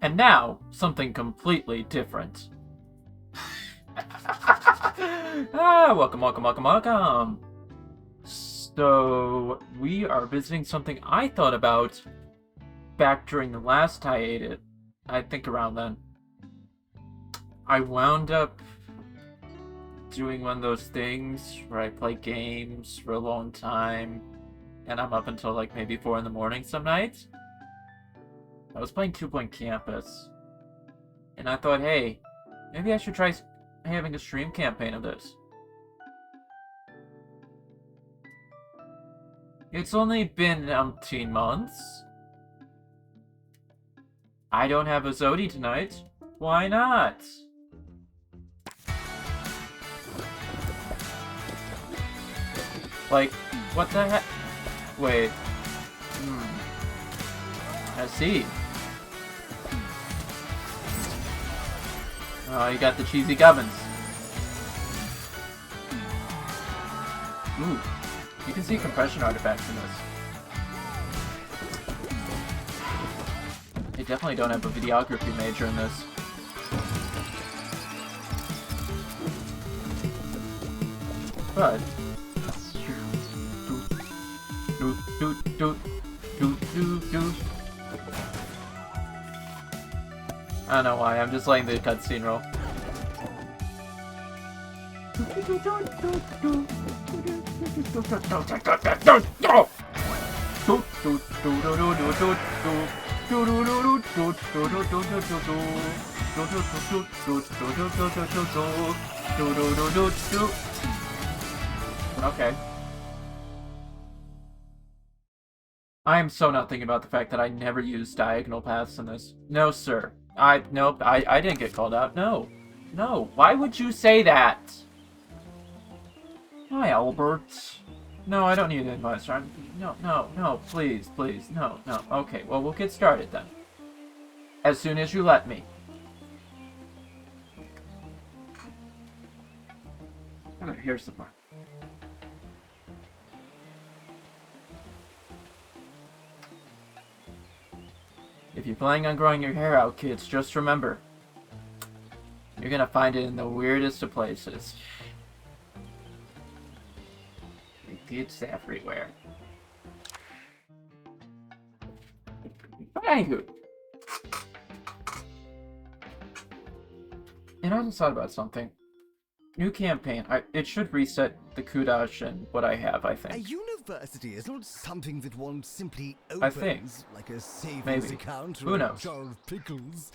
And now, something completely different. Welcome, welcome, welcome, welcome. So, we are visiting something I thought about back during the last hiatus. I think around then. I wound up doing one of those things where I play games for a long time, and I'm up until like maybe 4 in the morning some nights. I was playing 2 Point Campus, and I thought, hey, maybe I should try having a stream campaign of this. It's only been 18 months. I don't have a Zodi tonight. Why not? Like, what the heck? Wait. I see. Oh, you got the cheesy gubbins. Ooh. You can see compression artifacts in this. They definitely don't have a videography major in this. But... I don't know why, I'm just letting the cutscene roll. Okay. I am so not thinking about the fact that I never used diagonal paths in this. No, sir. Nope, I didn't get called out. No. No, why would you say that? Hi, Albert. No, I don't need advice. No, please, no. Okay, well, we'll get started then. As soon as you let me. Alright, here's the part. If you're planning on growing your hair out, kids, just remember, you're gonna find it in the weirdest of places. It's everywhere. But anywho. And I just thought about something. New campaign. It should reset the kudash and what I have, I think. A university is not something that one simply opens, like a savings account or a jar of pickles.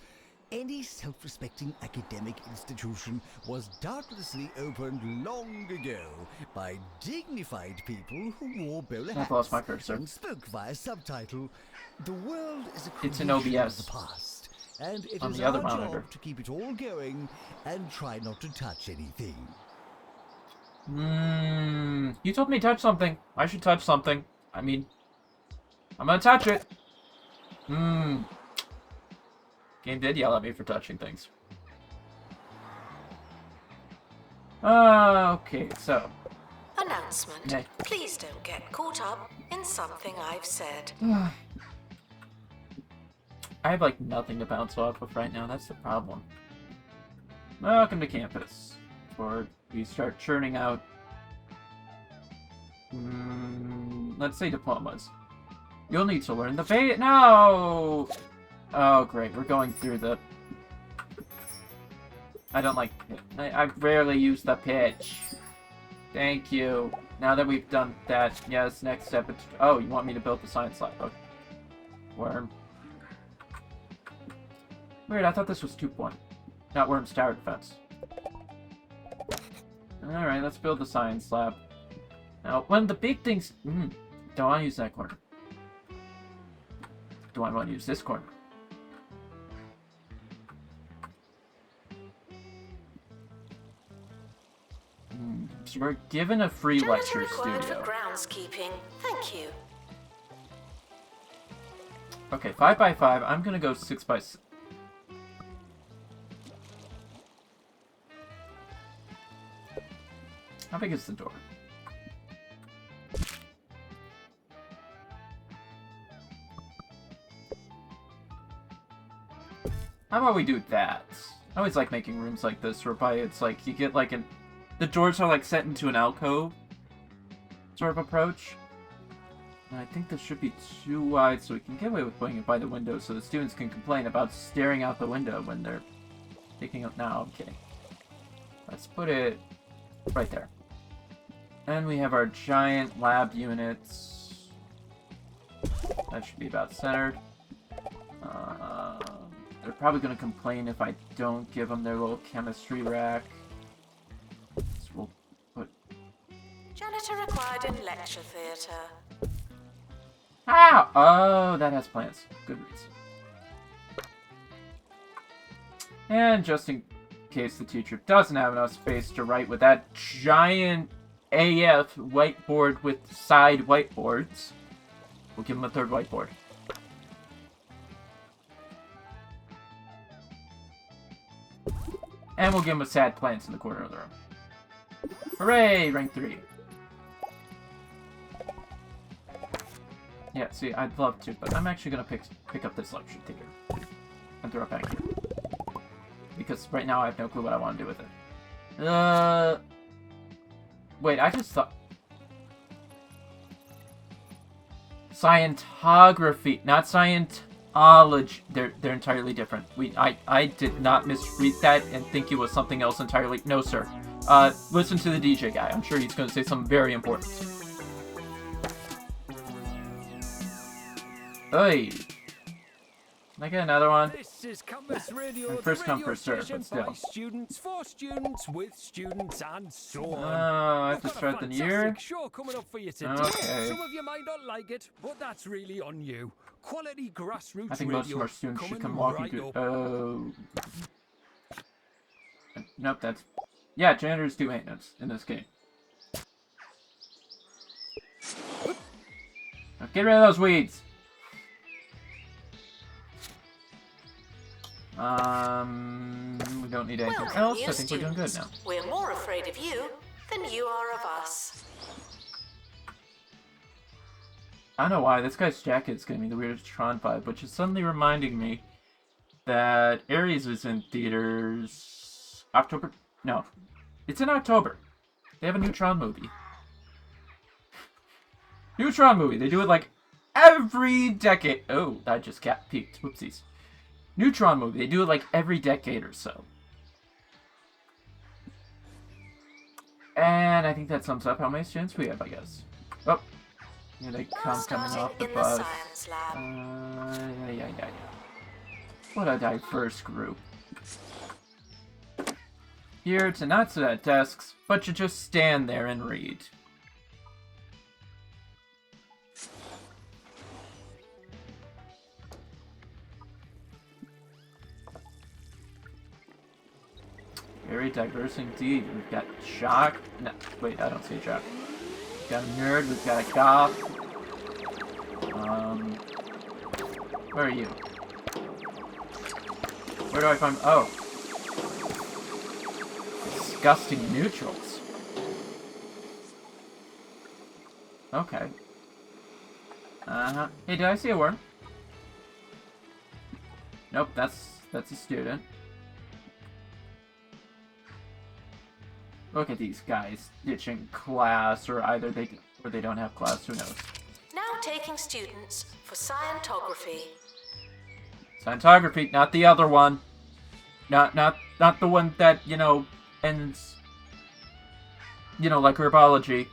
Any self-respecting academic institution was doubtlessly opened long ago by dignified people who wore bowler hats lost my cursor. and spoke via subtitle. The world is a It's an creation OBS. of the past, and it On is the other our monitor. job to keep it all going and try not to touch anything. You told me to touch something. I should touch something. I mean, I'm gonna touch it. Game did yell at me for touching things. Okay, so. Announcement. Please don't get caught up in something I've said. I have like nothing to bounce off of right now. That's the problem. Welcome to campus. Before we start churning out, let's say diplomas. You'll need to learn the No! Oh, great. We're going through the... I don't like... I rarely use the pitch. Thank you. Now that we've done that, yes, next step... Oh, you want me to build the science lab. Okay. Worm. Weird, I thought this was 2 point. Not Worm's tower defense. Alright, let's build the science lab. Now, one of the big things... don't want to use that corner. Do I want to use this corner? So we're given a free lecture required studio. for groundskeeping. Thank you. Okay, 5x5. I'm gonna go 6x6. How big is the door? How about we do that? I always like making rooms like this, whereby it's like you get like the doors are like set into an alcove sort of approach. And I think this should be too wide, so we can get away with putting it by the window, so the students can complain about staring out the window when they're picking up. No, I'm kidding. Let's put it right there. And we have our giant lab units. That should be about centered. They're probably going to complain if I don't give them their little chemistry rack. So we'll put... Janitor required in lecture theatre. Ah! Oh, that has plants. Good reason. And just in case the teacher doesn't have enough space to write with that giant AF whiteboard with side whiteboards, we'll give him a third whiteboard. And we'll give him a sad plants in the corner of the room. Hooray! Rank 3. Yeah, see, I'd love to, but I'm actually gonna pick up this lecture theater and throw it back here. Because right now I have no clue what I want to do with it. Wait, I just thought... Scientography, not scientology. They're entirely different. I did not misread that and think it was something else entirely. No, sir. Listen to the DJ guy. I'm sure he's going to say something very important. Hey. Can I get another one? This is Campus Radio, and first come, first serve, but still. Students, for students, with students, and so on. I have to start the year? Show coming up for you today. Okay. Some of you might not like it, but that's really on you. Quality grassroots I think most of our students should come walking through. Oh. Nope, that's... Yeah, janitors do maintenance in this game. Now get rid of those weeds! We don't need anything else. I think we're doing good now. We're more afraid of you than you are of us. I don't know why, this guy's jacket is giving me the weirdest Tron vibe, which is suddenly reminding me that Ares is in theaters... October? No. It's in October. They have a new Tron movie. New Tron movie. They do it like every decade. Oh, I just cat peeked. Whoopsies. New Tron movie. They do it like every decade or so. And I think that sums up how many students we have, I guess. Oh. Here they come coming off the bus. Yeah. What a diverse group. Here to not sit at desks, but to just stand there and read. Very diverse indeed. We've got Jock. No, wait, I don't see a Jock. We've got a nerd. We've got a goth. Where are you? Where do I find... Oh. Disgusting neutrals. Okay. Hey, did I see a worm? Nope, that's a student. Look at these guys ditching class, or either they don't have class. Who knows? Now taking students for Scientography. Scientography, not the other one. Not the one that ends. Like herbology.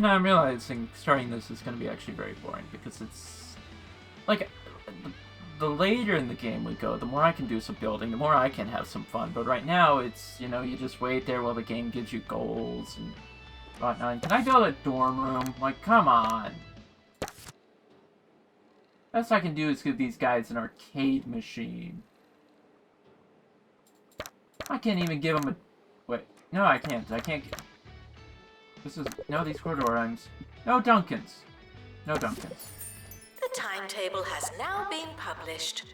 I'm realizing starting this is going to be actually very boring, because it's... Like, the later in the game we go, the more I can do some building, the more I can have some fun. But right now, it's, you just wait there while the game gives you goals and whatnot. Can I build a dorm room? Like, come on. Best I can do is give these guys an arcade machine. I can't even give them a... Wait, no, I can't. This is... No, these corridor rhymes. No Dunkins. No Dunkins. The timetable has now been published.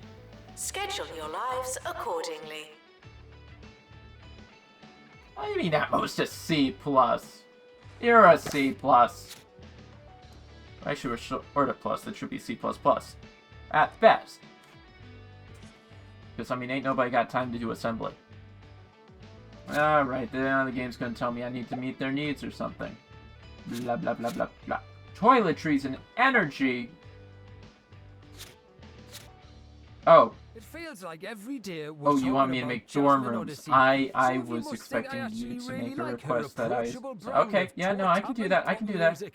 Schedule your lives accordingly. What do you mean at most a C+? You're a C+. Actually, we're short of plus. That should be C++. At best. Because, I mean, ain't nobody got time to do assembly. Alright, then the game's gonna tell me I need to meet their needs or something. Blah, blah, blah, blah, blah. Toiletries and energy. Oh. It feels like every day Oh, you want me to make dorm rooms? I was expecting you to make a request that I... Okay, yeah, no, I can do that. I can do that. Good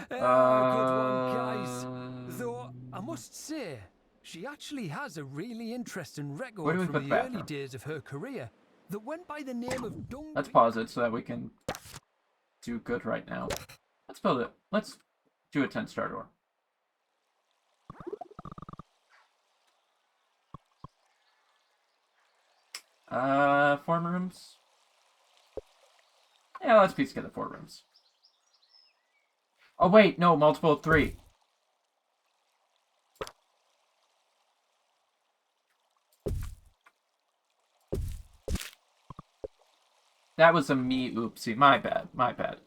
one, guys. Though, I must say, she actually has a really interesting record from the early days of her career that went by the name of Dung. Let's pause it so that we can do good right now. Let's build it. Let's do a 10-star door. Four rooms? Yeah, let's piece together 4 rooms. Oh, wait, no, multiple of 3. That was a me oopsie. My bad. My bad.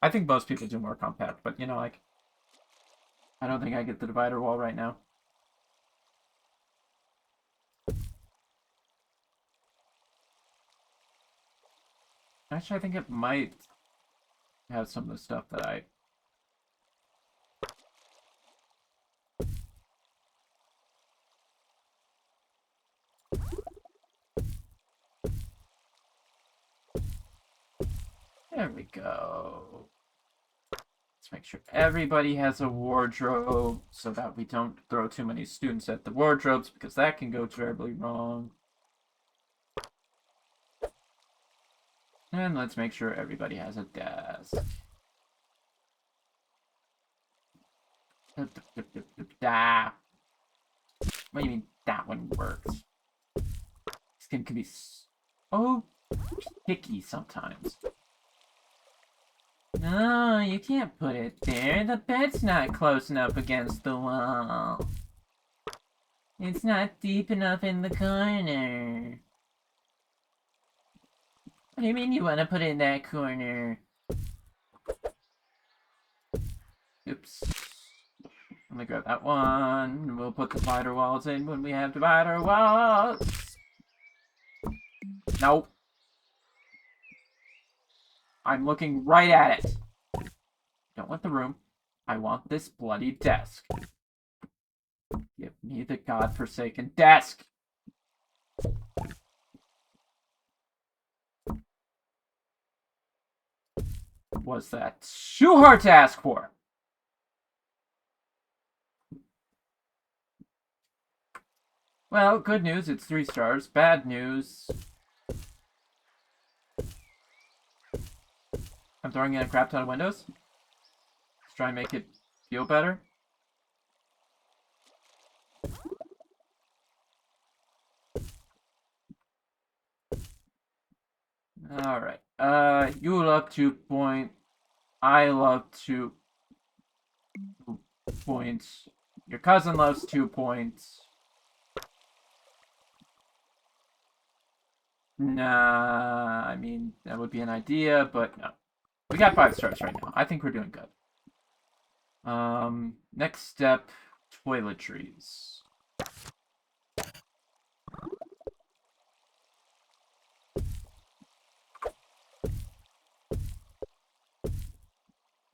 I think most people do more compact, but, you know, like... I don't think I get the divider wall right now. Actually, I think it might have some of the stuff that I... There we go. Let's make sure everybody has a wardrobe so that we don't throw too many students at the wardrobes because that can go terribly wrong. And let's make sure everybody has a desk. What do you mean that one works? Skin can be so picky sometimes. No, you can't put it there. The bed's not close enough against the wall. It's not deep enough in the corner. What do you mean you want to put it in that corner? Oops. Let me grab that one. We'll put the divider walls in when we have divider walls. Nope. I'm looking right at it. Don't want the room. I want this bloody desk. Give me the godforsaken desk. Was that too hard to ask for? Well, good news, it's 3 stars. Bad news... I'm throwing in a crap ton of windows. Let's try and make it feel better. Alright. You love 2 point. I love 2 points. Your cousin loves 2 points. Nah, I mean, that would be an idea, but no. We got 5 stars right now. I think we're doing good. Next step, toiletries.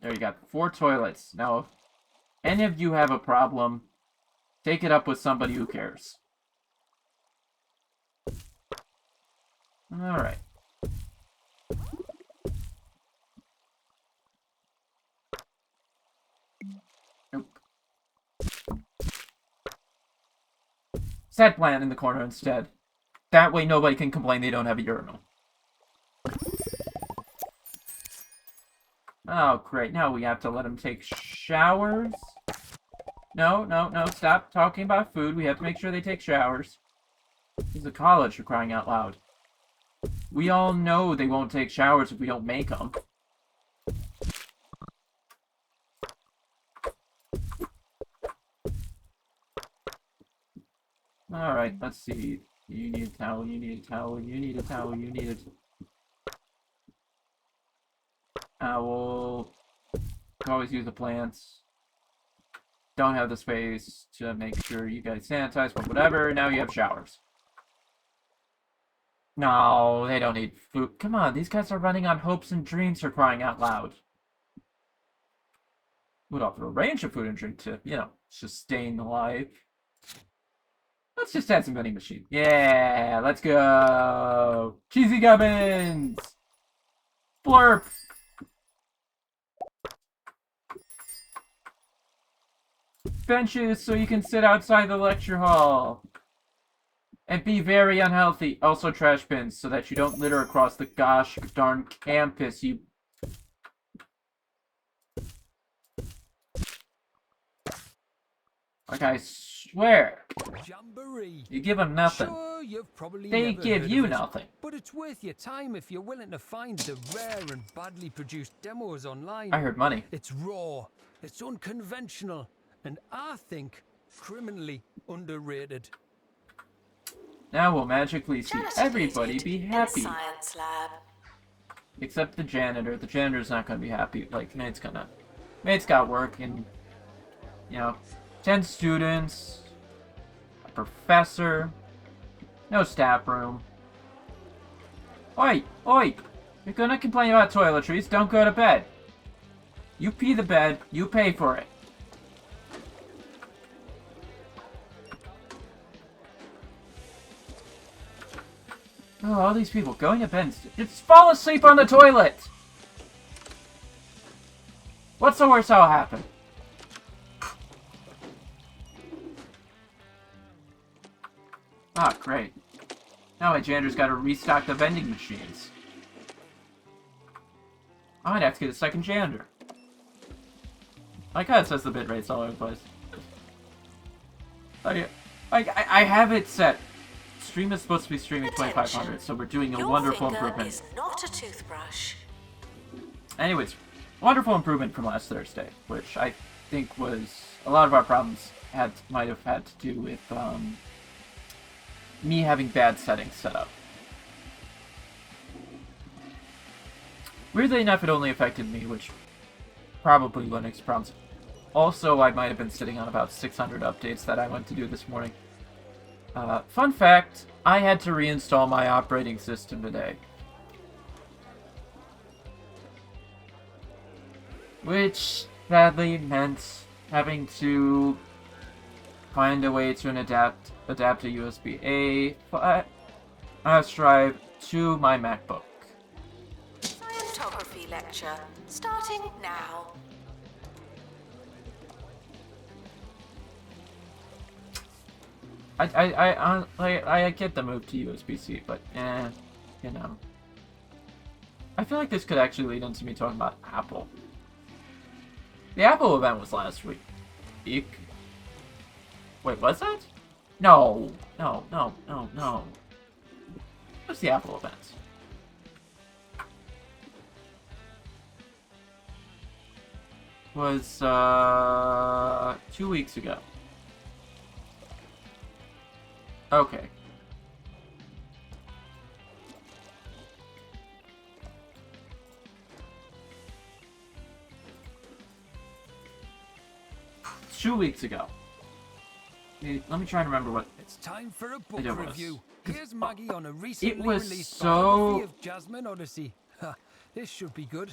There you got 4 toilets. Now, if any of you have a problem, take it up with somebody who cares. Alright. Nope. Set plant in the corner instead. That way nobody can complain they don't have a urinal. Oh, great. Now we have to let them take showers. No, no, no. Stop talking about food. We have to make sure they take showers. This is a college, for crying out loud. We all know they won't take showers if we don't make them. Alright, let's see. You need a towel, you need a towel, you need a towel, you need a... towel. Always use the plants. Don't have the space to make sure you guys sanitize, but whatever. Now you have showers. No, they don't need food. Come on, these guys are running on hopes and dreams for crying out loud. Would offer a range of food and drink to, you know, sustain life. Let's just add some vending machine. Yeah, let's go. Cheesy gubbins. Blurp. Benches so you can sit outside the lecture hall. And be very unhealthy. Also trash bins so that you don't litter across the gosh darn campus, you... Like I swear. Jamboree. You give them nothing. Sure, you've probably they never give heard you of it, nothing. But it's worth your time if you're willing to find the rare and badly produced demos online. I heard money. It's raw, it's unconventional, and I think criminally underrated. Now we'll magically see Janitor everybody needed be in happy. Science lab. Except the janitor. The janitor's not gonna be happy. Like, Nate's got work and, you know, 10 students, a professor, no staff room. Oi! Oi! You're gonna complain about toiletries, don't go to bed. You pee the bed, you pay for it. Oh, all these people going to bed. Just fall asleep on the toilet! What's the worst that'll happen? Ah, great. Now my janitor's gotta restock the vending machines. I might have to get a second janitor. Like how it says the bit rates all over the place. I have it set. Stream is supposed to be streaming 2500, so we're doing a wonderful improvement. Is not a toothbrush. Anyways, wonderful improvement from last Thursday, which I think was a lot of our problems might have had to do with me having bad settings set up. Weirdly enough, it only affected me, which probably Linux problems. Also, I might have been sitting on about 600 updates that I went to do this morning. Fun fact, I had to reinstall my operating system today. Which sadly meant having to find a way to adapt a USB-A flash drive to my MacBook. Scientography lecture starting now. I get the move to USB-C, but you know. I feel like this could actually lead into me talking about Apple. The Apple event was last week. Wait, was that? No. What's the Apple event? Was 2 weeks ago. Okay. It's 2 weeks ago. Let me try and remember what it's time for a book review. Here's Maggie on a recently it was released so biography of Jasmine Odyssey. This should be good.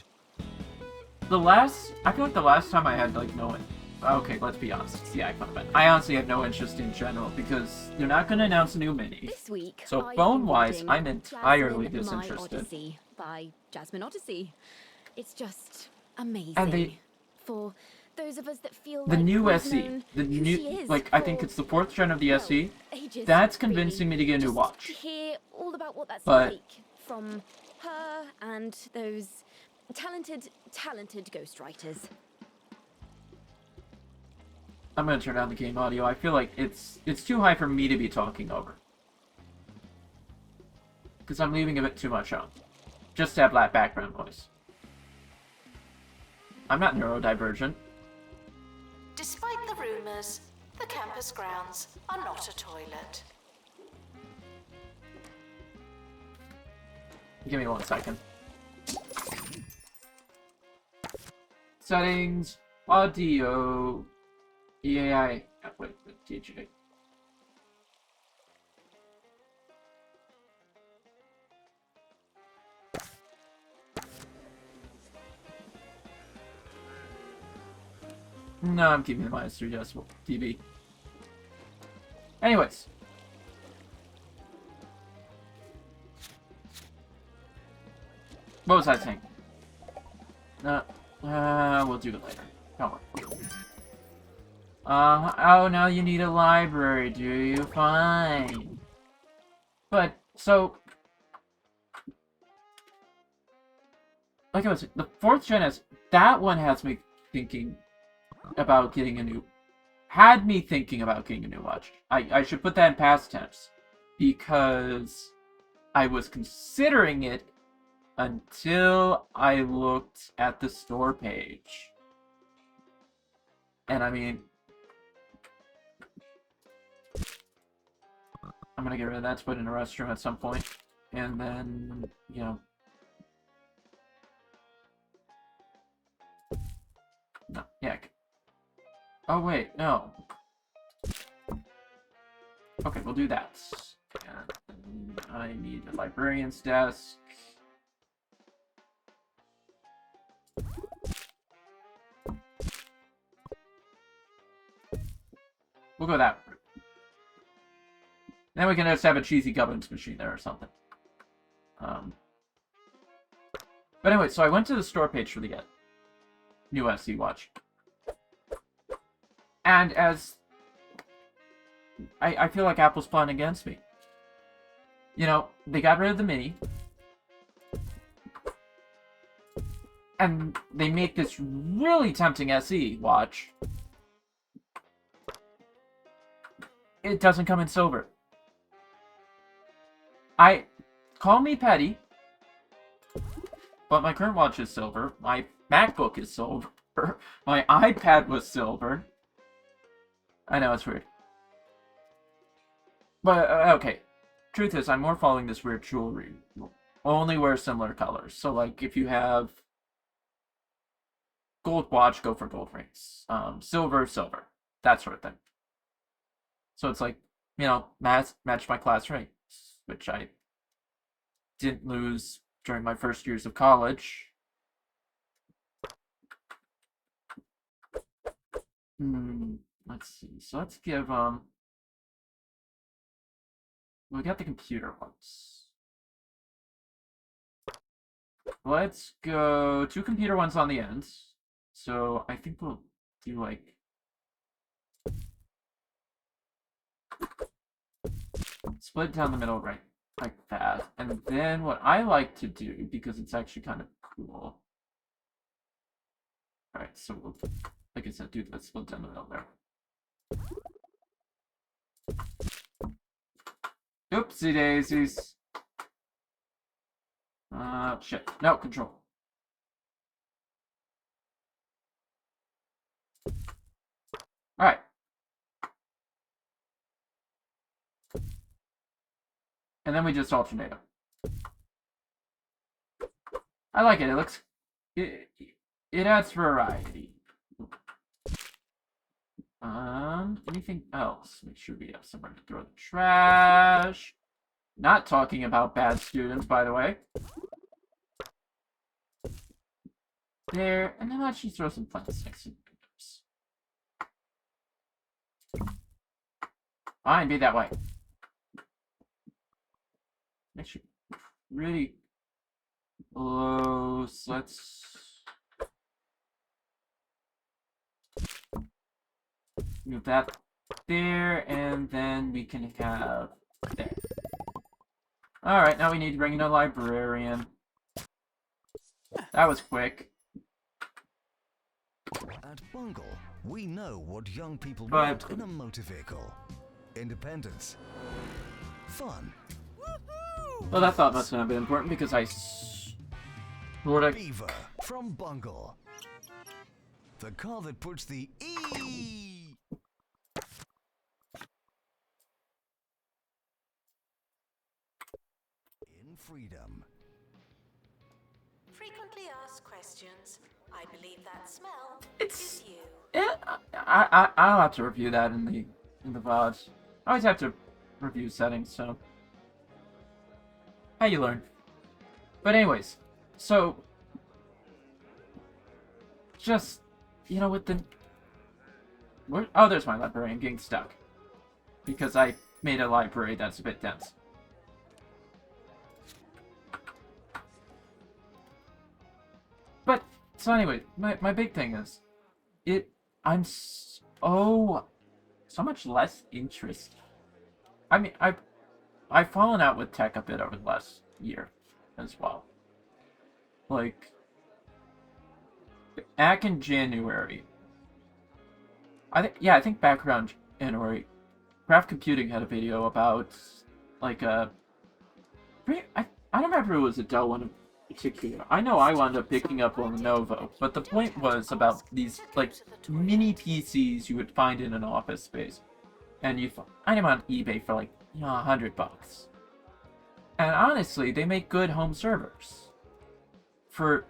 I feel like the last time I had like no one. Okay, let's be honest. It's the iPhone event. I honestly have no interest in general because they're not going to announce a new mini. This week, so phone-wise, I'm entirely disinterested. Odyssey by Jasmine Odyssey. It's just amazing. And for those of us that feel the like new we've SE, known the who new she is like I for, think it's the 4th gen of the SE. ages, That's convincing me to get a new Just watch. to hear all about what that's But- like from her and those talented ghostwriters. I'm gonna turn down the game audio. I feel like it's too high for me to be talking over. Because I'm leaving a bit too much on. Just to have that background noise. I'm not neurodivergent. Despite the rumors, the campus grounds are not a toilet. Give me 1 second. Settings, audio, EAI. Wait, DJ. No, I'm keeping the -3 decibel dB. Anyways. What was I saying? We'll do it later. Don't worry. Oh, now you need a library, do you? Fine. But, so... Like I was saying, the 4th gen is... That one has me thinking about getting a new... Had me thinking about getting a new watch. I should put that in past tense. Because I was considering it until I looked at the store page. And I mean... I'm gonna get rid of that to put in a restroom at some point. And then, you know... No, yeah. Oh, wait, no. Okay, we'll do that. And I need a librarian's desk. We'll go that route. Then we can just have a cheesy governance machine there or something. But anyway, so I went to the store page for the new SE watch. And as... I feel like Apple's plotting against me. You know, they got rid of the Mini. And they make this really tempting SE watch. It doesn't come in silver. Call me petty, but my current watch is silver. My MacBook is silver. My iPad was silver. I know, it's weird. But, okay. Truth is, I'm more following this weird jewelry. Only wear similar colors. So, like, if you have gold watch, go for gold rings. Silver, silver. That sort of thing. So it's like, you know, match my class rings, which I didn't lose during my first years of college. Let's see. So let's give, we got the computer ones. Let's go 2 computer ones on the ends. So I think we'll do like... Split down the middle, right, like that. And then what I like to do, because it's actually kind of cool. Alright, so we'll, like I said, do that split down the middle there. Oopsie daisies. Shit. No, control. Alright. And then we just alternate them. I like it. It looks... It adds variety. Anything else? Make sure we have somewhere to throw the trash. Not talking about bad students, by the way. There, and then let's just throw some plants next to the windows. Fine, be that way. Make sure really close. Let's move that there, and then we can have there. Alright, now we need to bring in a librarian. That was quick. At Bungle, we know what young people want in a motor vehicle. Independence. Fun. Well, that thought must not have been important because I Beaver from Bungle. The car that puts the E in freedom. Frequent politely ask questions. I believe that smell It's is you. yeah. I'll have to review that in the VOD. I always have to review settings, so how you learn. But anyways, so just with the oh, there's my library. I'm getting stuck because I made a library that's a bit dense. But so anyway, my big thing is I'm so much less interested. I mean, I've fallen out with tech a bit over the last year as well. Like back in January, I think back around January, Craft Computing had a video about like I don't remember if it was a Dell one in particular. I know I wound up picking up a Lenovo, but the point was about these like mini PCs you would find in an office space, and you find them on eBay for like $100. And honestly, they make good home servers. For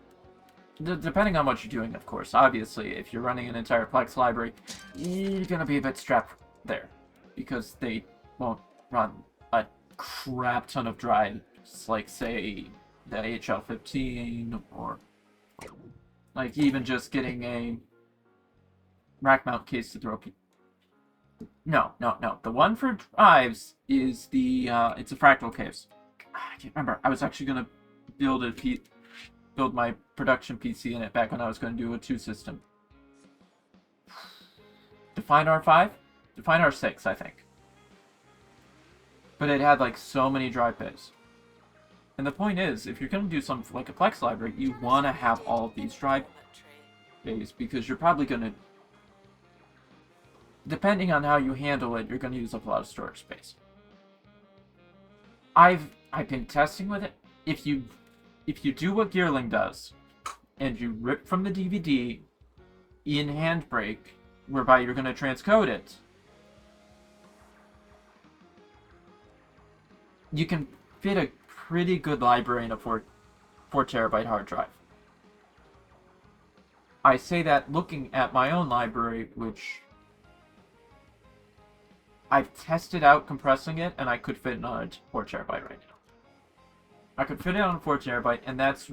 depending on what you're doing, of course. Obviously, if you're running an entire Plex library, you're gonna be a bit strapped there, because they won't run a crap ton of drives, like say the HL15, or like even just getting a rack mount case to throw. No. The one for drives is the it's a fractal case. I can't remember. I was actually gonna build my production PC in it back when I was going to do a 2 system. Define R5? Define R6, I think. But it had like so many drive bays. And the point is, if you're going to do something like a Plex library, you want to have all of these drive bays, because you're probably going to, depending on how you handle it, you're going to use up a lot of storage space. I've been testing with it. If you do what Gearling does, and you rip from the DVD in Handbrake, whereby you're going to transcode it, you can fit a pretty good library in a 4 terabyte hard drive. I say that looking at my own library, which I've tested out compressing it, and I could fit it on a 4 terabyte right now. I could fit it on a 4 terabyte, and that's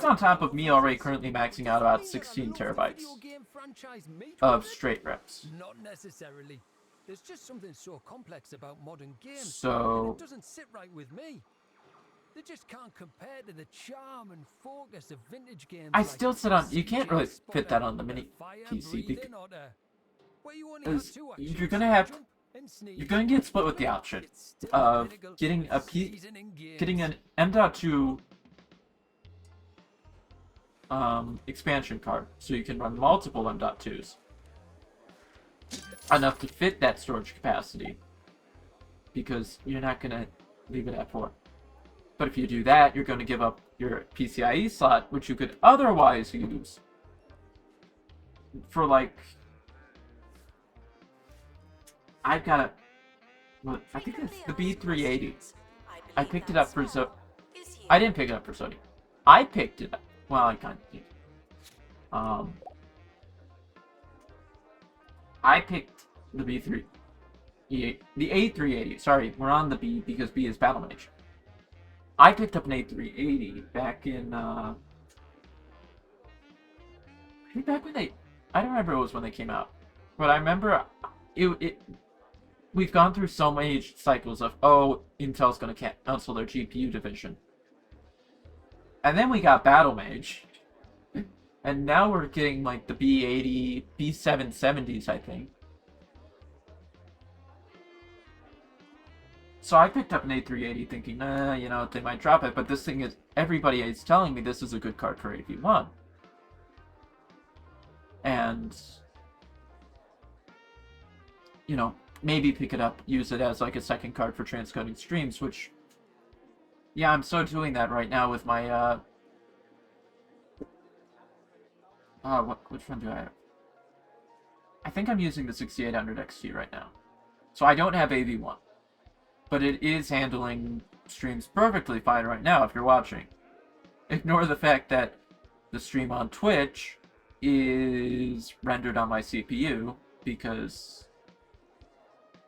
on top of me already currently maxing out about 16 terabytes of straight reps. Not necessarily. There's just something so complex about modern games. So it doesn't sit right with me. They just can't compare to the charm and focus of vintage games. I still sit on. You can't really fit that on the mini PC because you're gonna get split with the option of getting an M.2 expansion card, so you can run multiple M.2s enough to fit that storage capacity, because you're not gonna leave it at 4. But if you do that, you're going to give up your PCIe slot, which you could otherwise use for like, I've got a, well, I think it's the B380. I picked it up for I didn't pick it up for Sony. I picked it up. Well, I kind of did. I picked the B3, the A380. Sorry, we're on the B because B is Battle Mage. I picked up an A380 back in, I think back when I don't remember it was when they came out, but I remember we've gone through so many cycles of, oh, Intel's going to cancel their GPU division. And then we got Battle Mage, and now we're getting like the B80, B770s, I think. So I picked up an A380 thinking, they might drop it, but this thing is, everybody is telling me this is a good card for AV1. And, maybe pick it up, use it as like a second card for transcoding streams, which, yeah, I'm so doing that right now with my, which one do I have? I think I'm using the 6800 XT right now. So I don't have AV1. But it is handling streams perfectly fine right now if you're watching. Ignore the fact that the stream on Twitch is rendered on my CPU because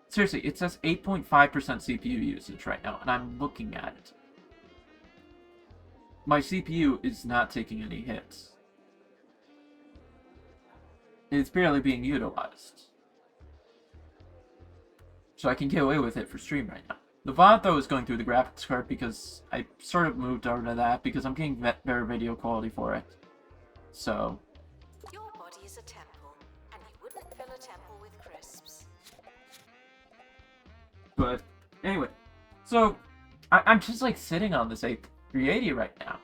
seriously, it says 8.5% CPU usage right now, and I'm looking at it. My CPU is not taking any hits. It's barely being utilized. So I can get away with it for stream right now. The VOD, though, is going through the graphics card because I sort of moved over to that because I'm getting better video quality for it. So... Your body is a temple, and you wouldn't fill a temple with crisps. But, anyway. So, I'm just, like, sitting on this 380 right now.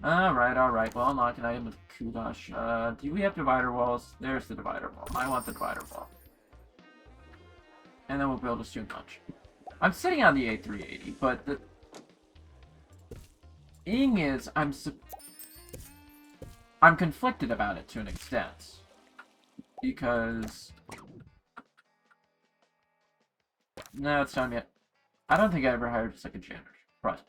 Alright. Well, unlock an item with Kudosh. Do we have divider walls? There's the divider wall. I want the divider wall. And then we'll build a student lunch. I'm sitting on the A380, but the thing is, I'm conflicted about it to an extent. Because... No, it's time yet. I don't think I ever hired a second janitor. Right.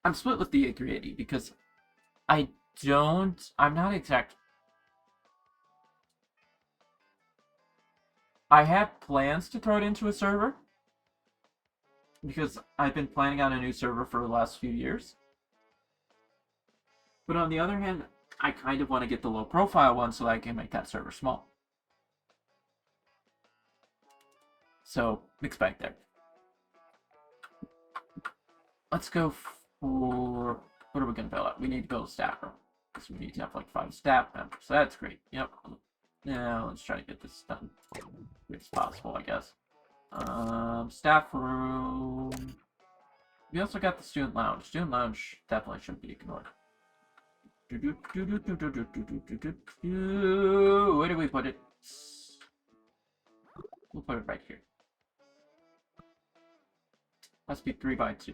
I'm split with the A380 because I'm not exact. I had plans to throw it into a server because I've been planning on a new server for the last few years. But on the other hand, I kind of want to get the low profile one so that I can make that server small. So, mixed bag there. Let's go for... What are we going to build up? We need to build a staff room. Because we need to have like 5 staff members. So that's great. Yep. Now, let's try to get this done as quick as possible, I guess. Staff room. We also got the student lounge. Student lounge definitely shouldn't be ignored. Where do we put it? We'll put it right here. Must be 3 by 2.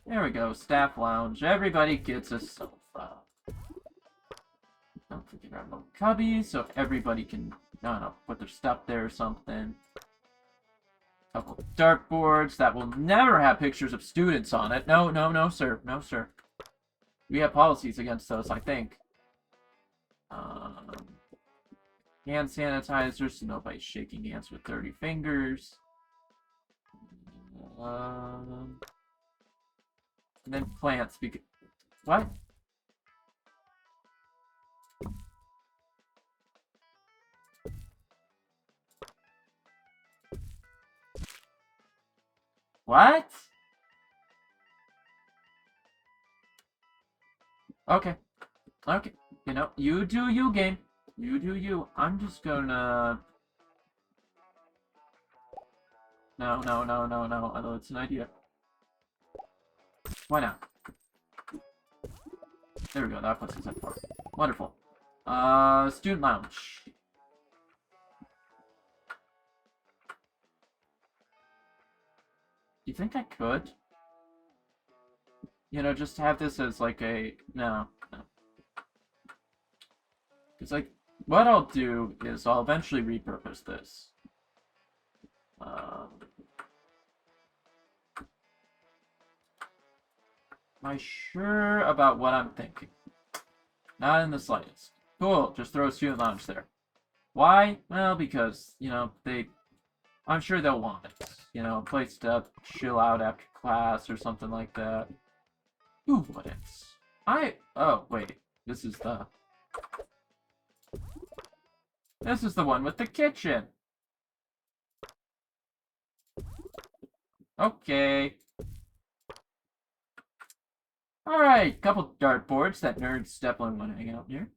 There we go. Staff lounge. Everybody gets a sofa. Don't forget our little cubby, so everybody can, I don't know, put their stuff there or something. A couple of dartboards that will never have pictures of students on it. No, sir. No, sir. We have policies against those, I think. Hand sanitizer, so nobody's shaking hands with dirty fingers. And then plants, because... What? What? Okay. Okay. You know, you do you, game. You do you. I'm just gonna... No. Although it's an idea. Why not? There we go. That puts us at 4. Wonderful. Student lounge. You think I could? You know, just have this as like a... No. Because, like, what I'll do is I'll eventually repurpose this. Am I sure about what I'm thinking? Not in the slightest. Cool, just throw a student lounge there. Why? Well, because, you know, I'm sure they'll want it. You know, a place to chill out after class or something like that. Who wouldn't? Oh, wait. This is the one with the kitchen. Okay. Alright, couple dartboards that nerds definitely want to hang out near.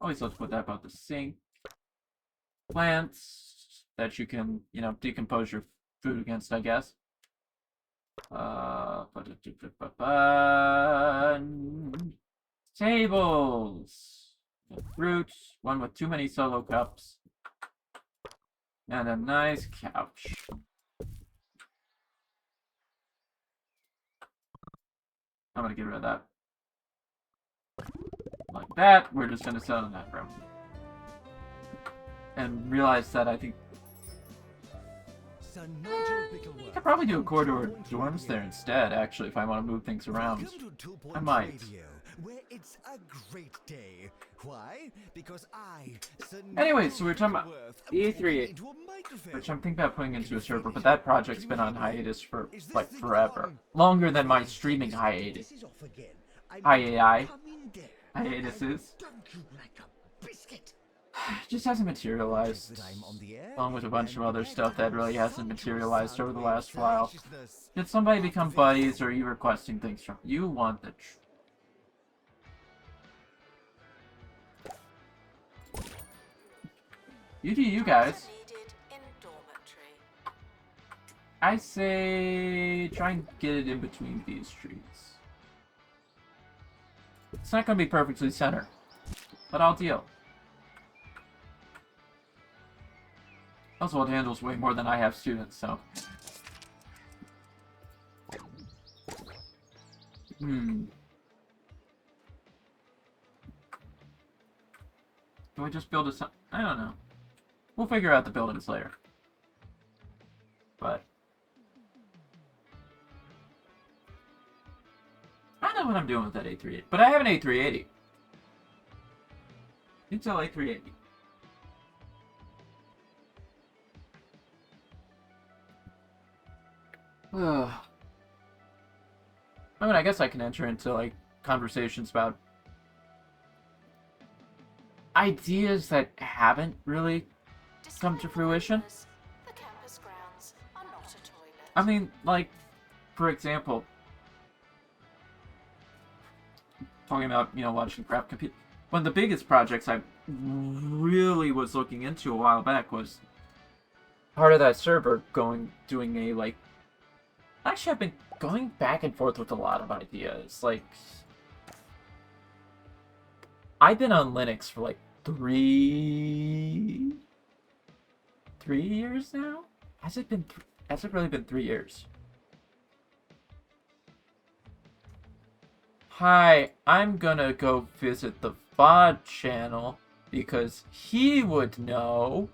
Always love to put that about the sink. Plants that you can, you know, decompose your food against, I guess. Tables. Fruits. One with too many solo cups. And a nice couch. I'm gonna get rid of that. Like that. We're just gonna set in that room. and realized that I think I could probably do a corridor dorms there instead, actually, if I want to move things around. I might. Where it's a great day. Why? Because anyway, so we're talking about E3, which I'm thinking about putting into a server, but that project's been on hiatus for, like, forever. Longer than my streaming hiatus. Hiatuses. Just hasn't materialized, along with a bunch of other stuff that really hasn't materialized over the last while. Did somebody become buddies, or are you requesting things from? You want the you do you guys. I say try and get it in between these trees. It's not going to be perfectly centered, but I'll deal. Oswald handles way more than I have students, so. Do I just build a... I don't know. We'll figure out the buildings later. But... I don't know what I'm doing with that A380. But I have an A380. Intel A380. I mean, I guess I can enter into, like, conversations about ideas that haven't really come to fruition. The campus grounds are not a toilet. I mean, like, for example, talking about, you know, watching crap compete. One of the biggest projects I really was looking into a while back was part of that server doing a, like, actually, I've been going back and forth with a lot of ideas. Like, I've been on Linux for like 3 years now? Has it really been 3 years? Hi, I'm gonna go visit the VOD channel because he would know.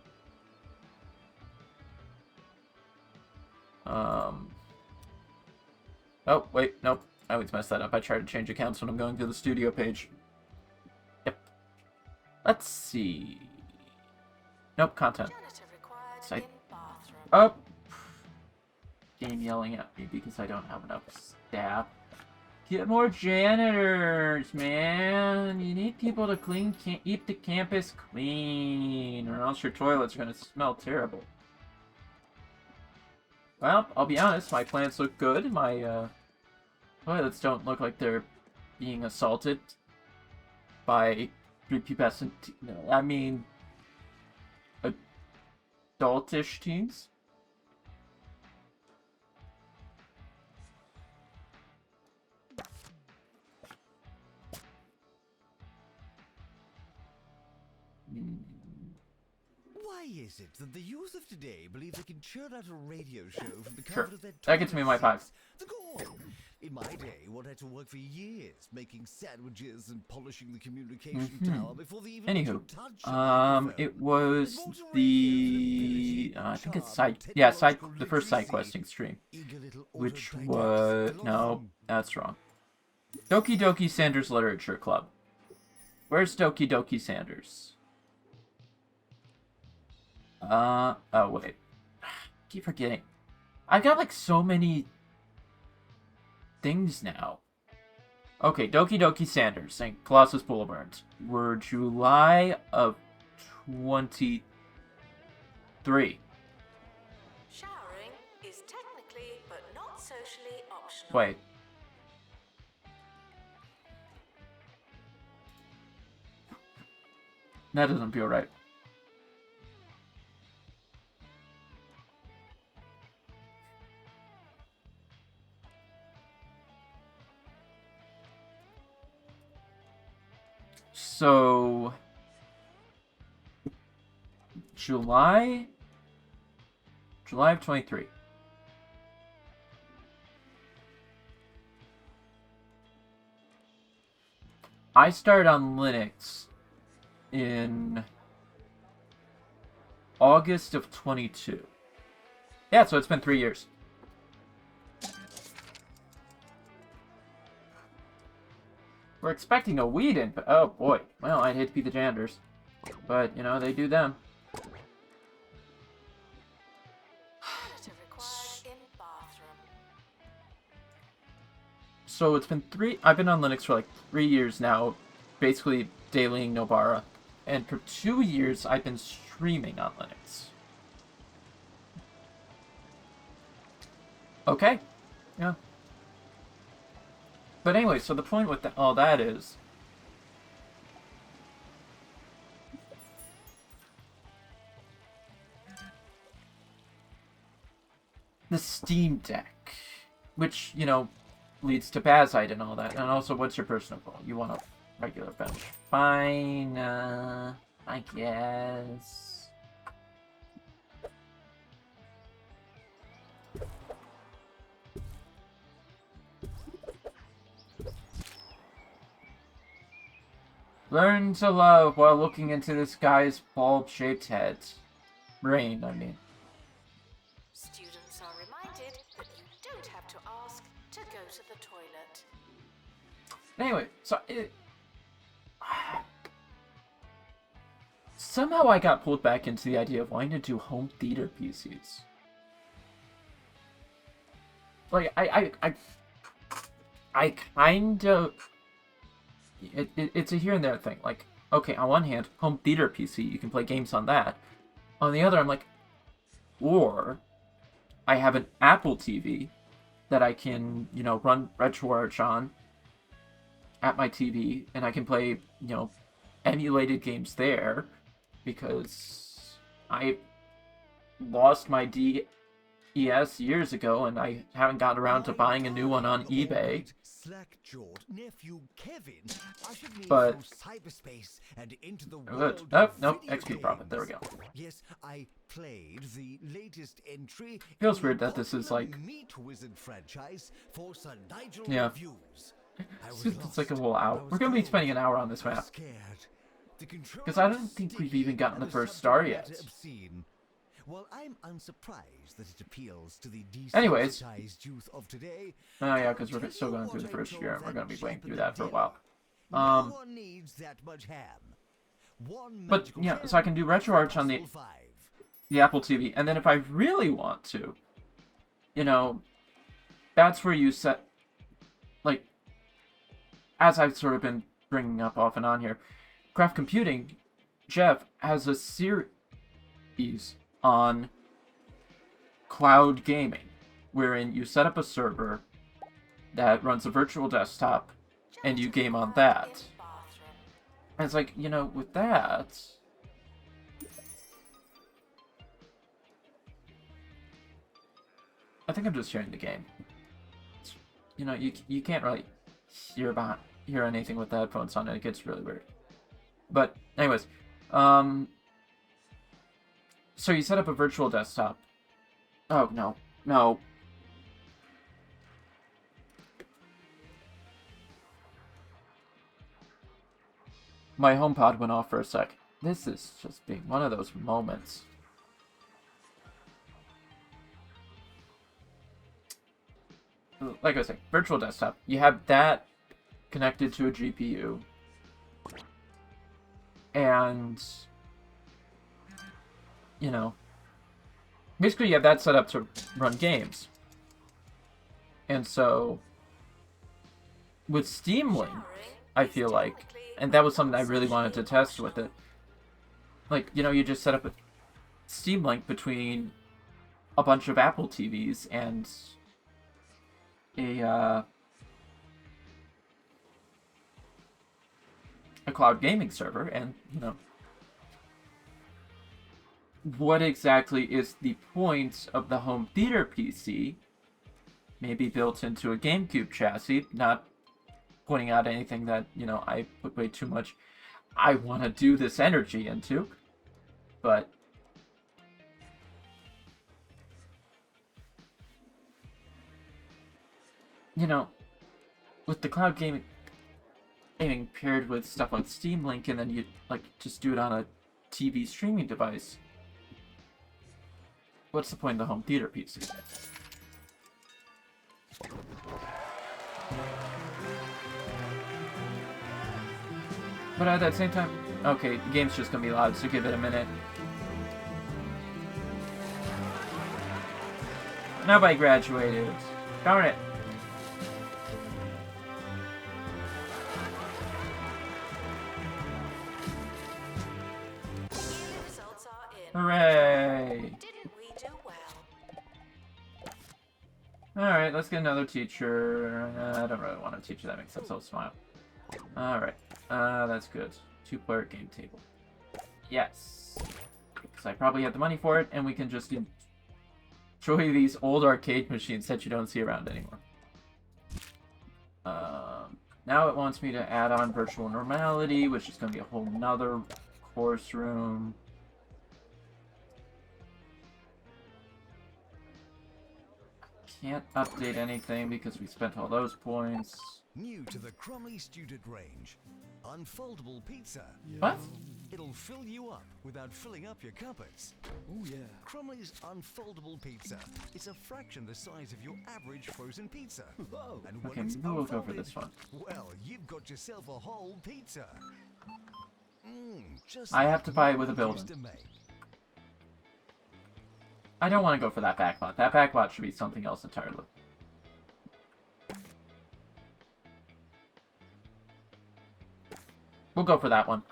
Oh, wait, nope. I always mess that up. I try to change accounts when I'm going to the studio page. Yep. Let's see. Nope, content. Site. Oh! Game yelling at me because I don't have enough staff. Get more janitors, man! You need people to keep the campus clean, or else your toilets are gonna smell terrible. Well, I'll be honest, my plants look good. My toilets don't look like they're being assaulted by prepubescent, I mean, adultish teens. Why is it that the youth of today believe they can churn out a radio show from the Sure. comfort of their That gets me in my toilet five. seats? The goal. In my day, one had to work for years making sandwiches and polishing the communication tower before they even Anywho, touch a microphone. it was the I think it's the first side questing stream, which was no, that's wrong. Doki Doki Sanders Literature Club. Where's Doki Doki Sanders? Oh wait, keep forgetting. I've got like so many things now. Okay, Doki Doki Sanders, St. Colossus Boulevard. Were July of 23. Showering is technically but not socially optional. Wait. That doesn't feel right. So, July of 23. I started on Linux in August of 22. Yeah, so it's been 3 years. We're expecting a weed input. Oh boy. Well, I'd hate to be the janitors. But, you know, they do them. Janitor required in bathroom. So it's been I've been on Linux for like 3 years now, basically dailying Nobara. And for 2 years, I've been streaming on Linux. Okay. Yeah. But anyway, so the point with all that is... the Steam Deck. Which, you know, leads to Bazite and all that. And also, what's your personal goal? You want a regular bench. Fine, I guess... Learn to love while looking into this guy's bulb-shaped head. Brain, I mean. Students are reminded that you don't have to ask to go to the toilet. Anyway, so somehow I got pulled back into the idea of wanting to do home theater PCs. Like, I kind of... It's a here and there thing. Like, okay, on one hand, home theater PC, you can play games on that. On the other, I'm like, or I have an Apple TV that I can, you know, run RetroArch on at my TV, and I can play, you know, emulated games there, because I lost my DES years ago, and I haven't gotten around to buying a new one on eBay. Slack-jawed nephew Kevin, But cyberspace and into the good. world Oh, of nope, video XP profit. There we go. Yes, I played the latest entry. Feels weird that this is like Meat Wizard franchise for Sir Nigel yeah. Reviews. It's like a whole hour. We're gonna be spending an hour on this map because I don't think we've even gotten the first star yet. Well, I'm unsurprised that it appeals to the anyways, youth of today. Oh yeah, because we're still going through the first year, and we're going to be going through that for a while. No one needs that much ham. But yeah, so I can do RetroArch on the Apple TV, and then if I really want to, you know, that's where you set, like, as I've sort of been bringing up off and on here, Craft Computing, Jeff, has a series on cloud gaming, wherein you set up a server that runs a virtual desktop, and you game on that. And it's like, you know, with that... I think I'm just hearing the game. It's, you know, you can't really hear anything with the headphones on, and it gets really weird. But, anyways, so you set up a virtual desktop. Oh, no. No. My HomePod went off for a sec. This is just being one of those moments. Like I was saying, virtual desktop. You have that connected to a GPU. And... you know, basically you have that set up to run games. And so, with Steam Link, I feel like, and that was something I really wanted to test with it, like, you know, you just set up a Steam Link between a bunch of Apple TVs and a cloud gaming server, and, you know, what exactly is the point of the home theater PC? Maybe built into a GameCube chassis, not pointing out anything that, you know, I put way too much I want to do this energy into. But, you know, with the cloud gaming paired with stuff like Steam Link, and then you, like, just do it on a TV streaming device, what's the point of the home theater PC? But at that same time, okay, the game's just gonna be loud, so give it a minute. Nobody graduated. Darn it. Results are in. Hooray! Didn't we do well? Alright, let's get another teacher. I don't really want a teacher that makes sense. I'll smile. Alright, that's good. 2-player game table. Yes. Because I probably have the money for it, and we can just enjoy these old arcade machines that you don't see around anymore. Now it wants me to add on virtual normality, which is going to be a whole nother course room. Can't update anything because we spent all those points. New to the Crumley student range. Unfoldable pizza. What? It'll fill you up without filling up your cupboards. Oh yeah. Crumley's unfoldable pizza. It's a fraction the size of your average frozen pizza. Whoa. And when Okay, it's maybe we'll go for unfolded, this one. well, you've got yourself a whole pizza. Just I have to buy it with a like building. used to make. I don't want to go for that backlot. That backlot should be something else entirely. We'll go for that one.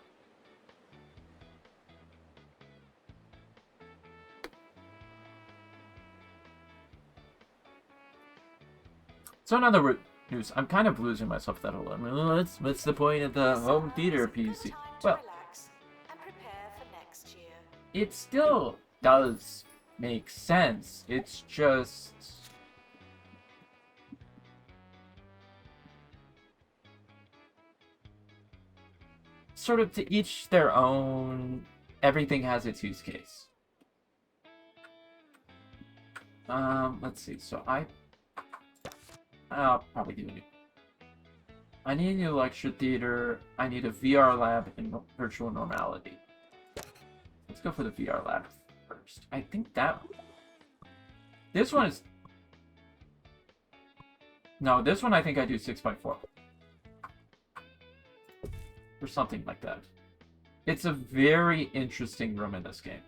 So another news. I'm kind of losing myself that whole. I mean, what's the point of the home theater PC? Well, Relax and prepare for next year. it still does make sense. It's just sort of to each their own. Everything has its use case. Let's see. So I'll probably do a new. I need a new lecture theater. I need a VR lab in virtual normality. Let's go for the VR lab first. I think that... This one is... No, this one I think I do 6x4. Or something like that. It's a very interesting room in this game.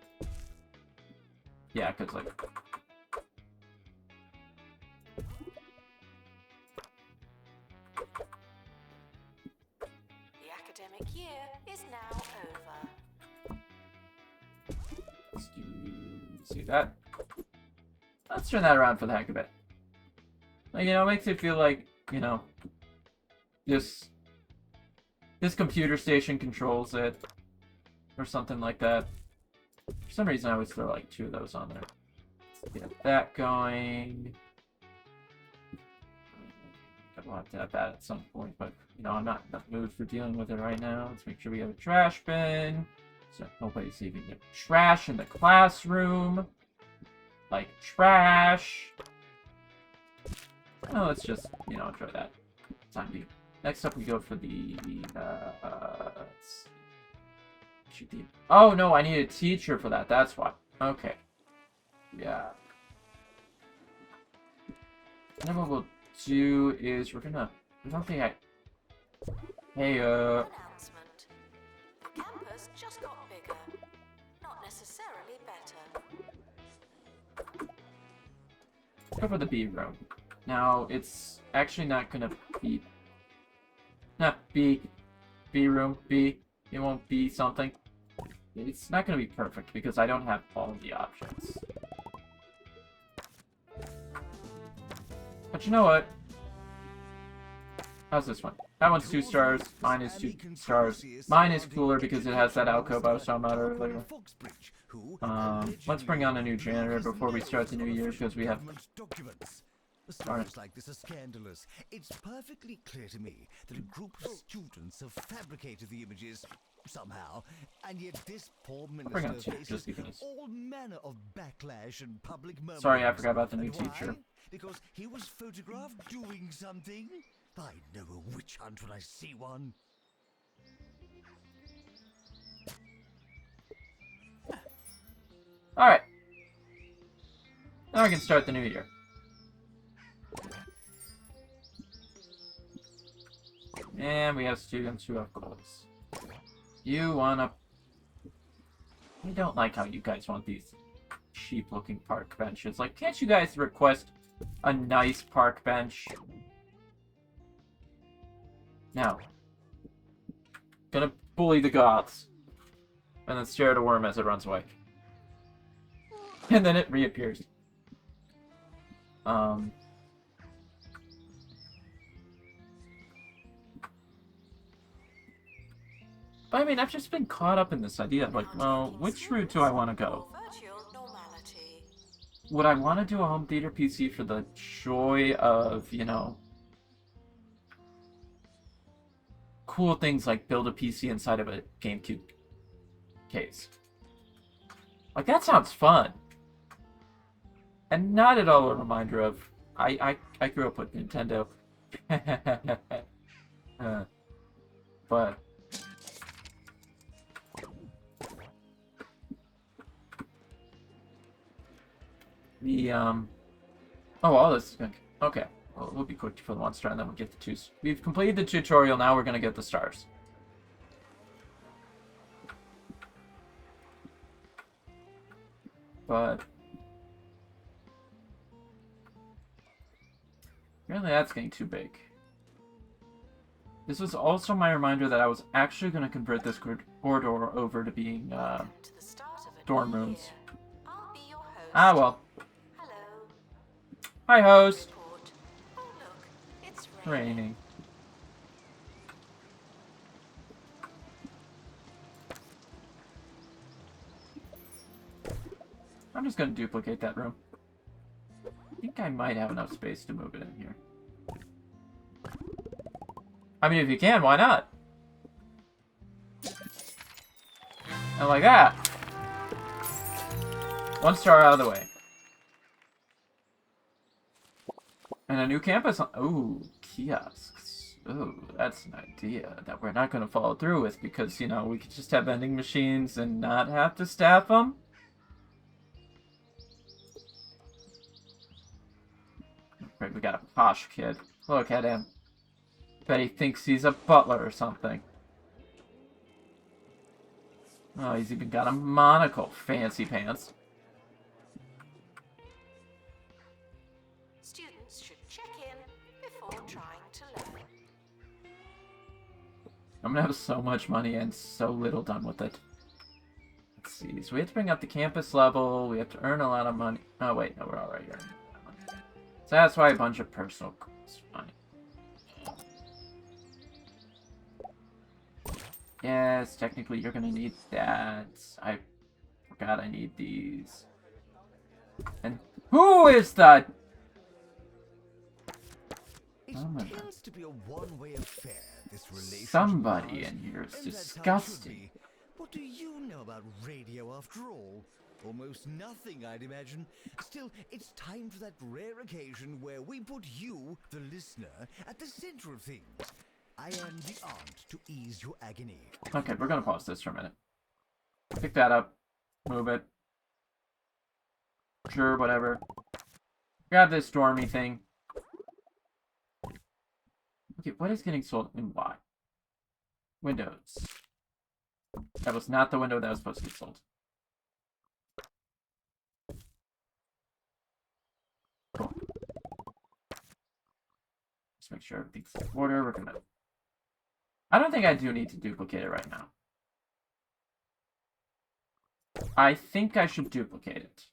Yeah, because like... The academic year is now over. See that? Let's turn that around for the heck of it. Like, you know, it makes it feel like, you know, this computer station controls it, or something like that. For some reason, I always throw like 2 of those on there. Let's get that going. I'll have to have that at some point, but you know, I'm not in the mood for dealing with it right now. Let's make sure we have a trash bin, so nobody's leaving the trash in the classroom. Like trash. Oh, let's just, you know, enjoy that time being. Next up, we go for the, shoot the... Oh, no, I need a teacher for that. That's why. Okay. Yeah. And then what we'll do is we're gonna... I don't think I... Hey, Announcement. The campus just got bigger. Not necessarily better. go for the B room. Now, it's actually not gonna be... Not B. B room. B. It won't be something. It's not gonna be perfect because I don't have all the options. But you know what? How's this one? That one's 2 stars. Mine is 2 stars. Mine is cooler because it has that alcove I was talking about earlier. Let's bring on a new janitor before we start the new year because we have... Stories like this are scandalous. It's perfectly clear to me that a group of students have fabricated the images somehow, and yet this poor minister faces all manner of backlash and public murmurs. Sorry, I forgot about the new teacher. Why? Because he was photographed doing something? I know a witch hunt when I see one. Alright. Now I can start the new year. And we have students who have goals. You wanna... I don't like how you guys want these cheap-looking park benches. Like, can't you guys request a nice park bench? No. Gonna bully the goths. And then stare at a worm as it runs away. And then it reappears. But I mean, I've just been caught up in this idea of like, well, which route do I want to go? Would I want to do a home theater PC for the joy of, you know, cool things like build a PC inside of a GameCube case? Like, that sounds fun. And not at all a reminder of, I grew up with Nintendo. But... The, oh, all this is gonna... Okay. Well, we'll be quick for the 1 star, and then we'll get the 2... We've completed the tutorial, now we're gonna get the stars. But... Apparently that's getting too big. This was also my reminder that I was actually gonna convert this corridor over to being, dorm rooms. Ah, well. Hi, host. Oh, look, it's Raining. I'm just gonna duplicate that room. I think I might have enough space to move it in here. I mean, if you can, why not? And like that. 1 star out of the way. And a new campus. Ooh, kiosks. Ooh, that's an idea that we're not going to follow through with because, you know, we could just have vending machines and not have to staff them. Right, we got a posh kid. Look at him. Bet he thinks he's a butler or something. Oh, he's even got a monocle. Fancy pants. Students should check in before trying to learn. I'm gonna have so much money and so little done with it. Let's see. So we have to bring up the campus level. We have to earn a lot of money. Oh, wait. No, we're already earning a lot of money. So that's why a bunch of personal goals. Fine. Yes, technically you're gonna need that. I forgot I need these. And who is that? It tends to be a one-way affair, this relationship. Somebody in here is disgusting. What do you know about radio after all? Almost nothing, I'd imagine. Still, it's time for that rare occasion where we put you, the listener, at the center of things. I am the aunt to ease your agony. Okay, we're gonna pause this for a minute. Pick that up. Move it. Sure, whatever. Grab this stormy thing. Okay, what is getting sold and why? Windows. That was not the window that was supposed to get sold. Cool. Just make sure everything's in order. We're gonna... I don't think I do need to duplicate it right now. I think I should duplicate it.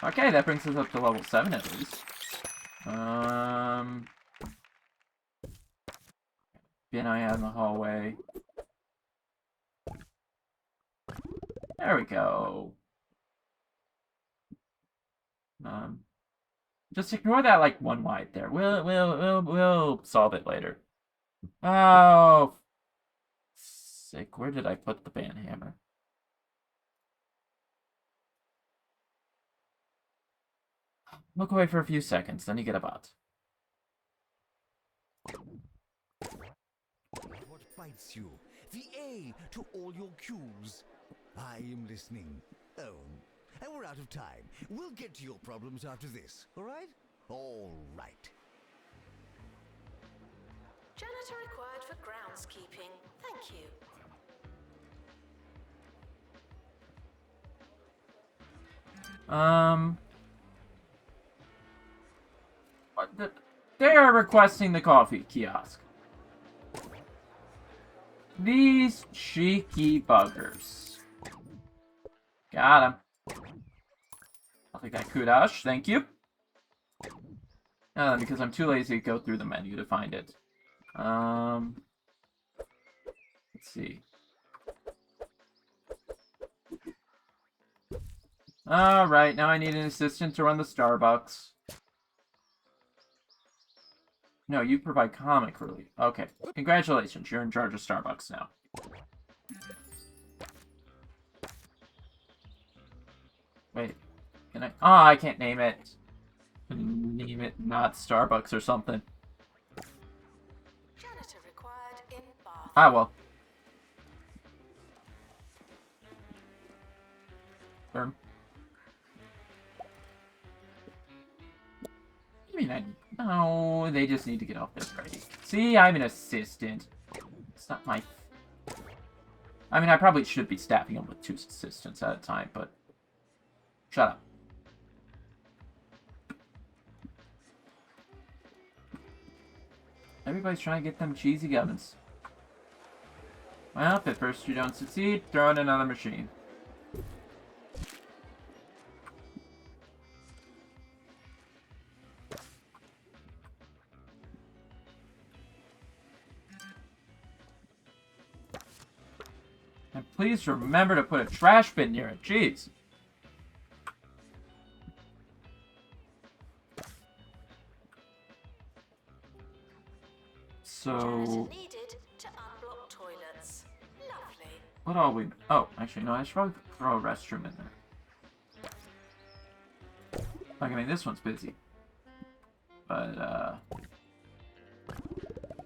Okay, that brings us up to level 7 at least. Bin I out in the hallway. There we go. Just ignore that like one wide there. We'll solve it later. Oh, sick. Where did I put the band hammer? Look away for a few seconds, then you get a bot. What bites you? The A to all your Q's. I am listening. Oh, and we're out of time. We'll get to your problems after this, all right? All right. Janitor required for groundskeeping. Thank you. They are requesting the coffee kiosk. These cheeky buggers. Got him. I'll take that kudosh, thank you. Because I'm too lazy to go through the menu to find it. Let's see. Alright, now I need an assistant to run the Starbucks. No, you provide comic relief. Okay. Congratulations, you're in charge of Starbucks now. Wait. Can I? Oh, I can't name it. Name it not Starbucks or something. Janitor required in bath. Ah, well. Burn. I mean, no, they just need to get off their break. See, I'm an assistant. It's not my... I mean, I probably should be staffing them with 2 assistants at a time, but... Shut up. Everybody's trying to get them cheesy gubbins. Well, if at first you don't succeed, throw in another machine. And please remember to put a trash bin near it. Jeez. So... needed to unblock toilets. Lovely. What are we... Oh, actually, no, I should probably throw a restroom in there. Like, I mean, this one's busy. But,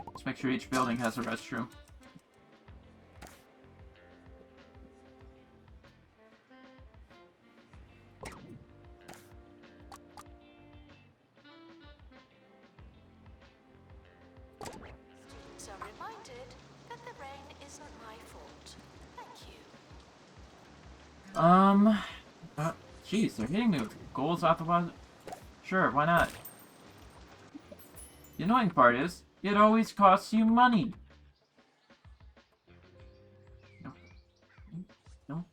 let's make sure each building has a restroom. Students are reminded that the rain isn't my fault. Thank you. Jeez, they're hitting me with goals out the wazoo. Sure, why not? The annoying part is, it always costs you money. No.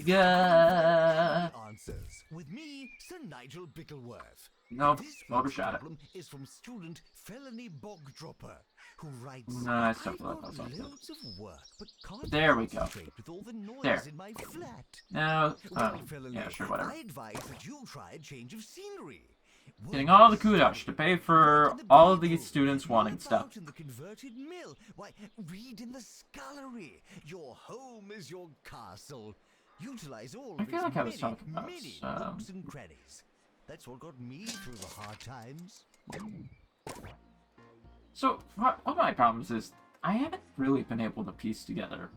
Yeah. Answers with me, Sir Nigel Bickleworth. Nope, This overshot it. problem is from student Felony Bogdropper, who writes, No, I I've stuff like got that. loads of work, but can't There we go. concentrate with all the noise There. in my flat. Now, Well, Felony, yeah, sure, whatever. I advise that you try a change of scenery. Getting all the kudosh to pay for all of these students wanting stuff. In the converted mill. Why, read in the scullery. Your home is your castle. Utilize all I of feel its like I was many, talking about, many nooks and crannies. That's what got me through the hard times. So, one of my problems is, I haven't really been able to piece together.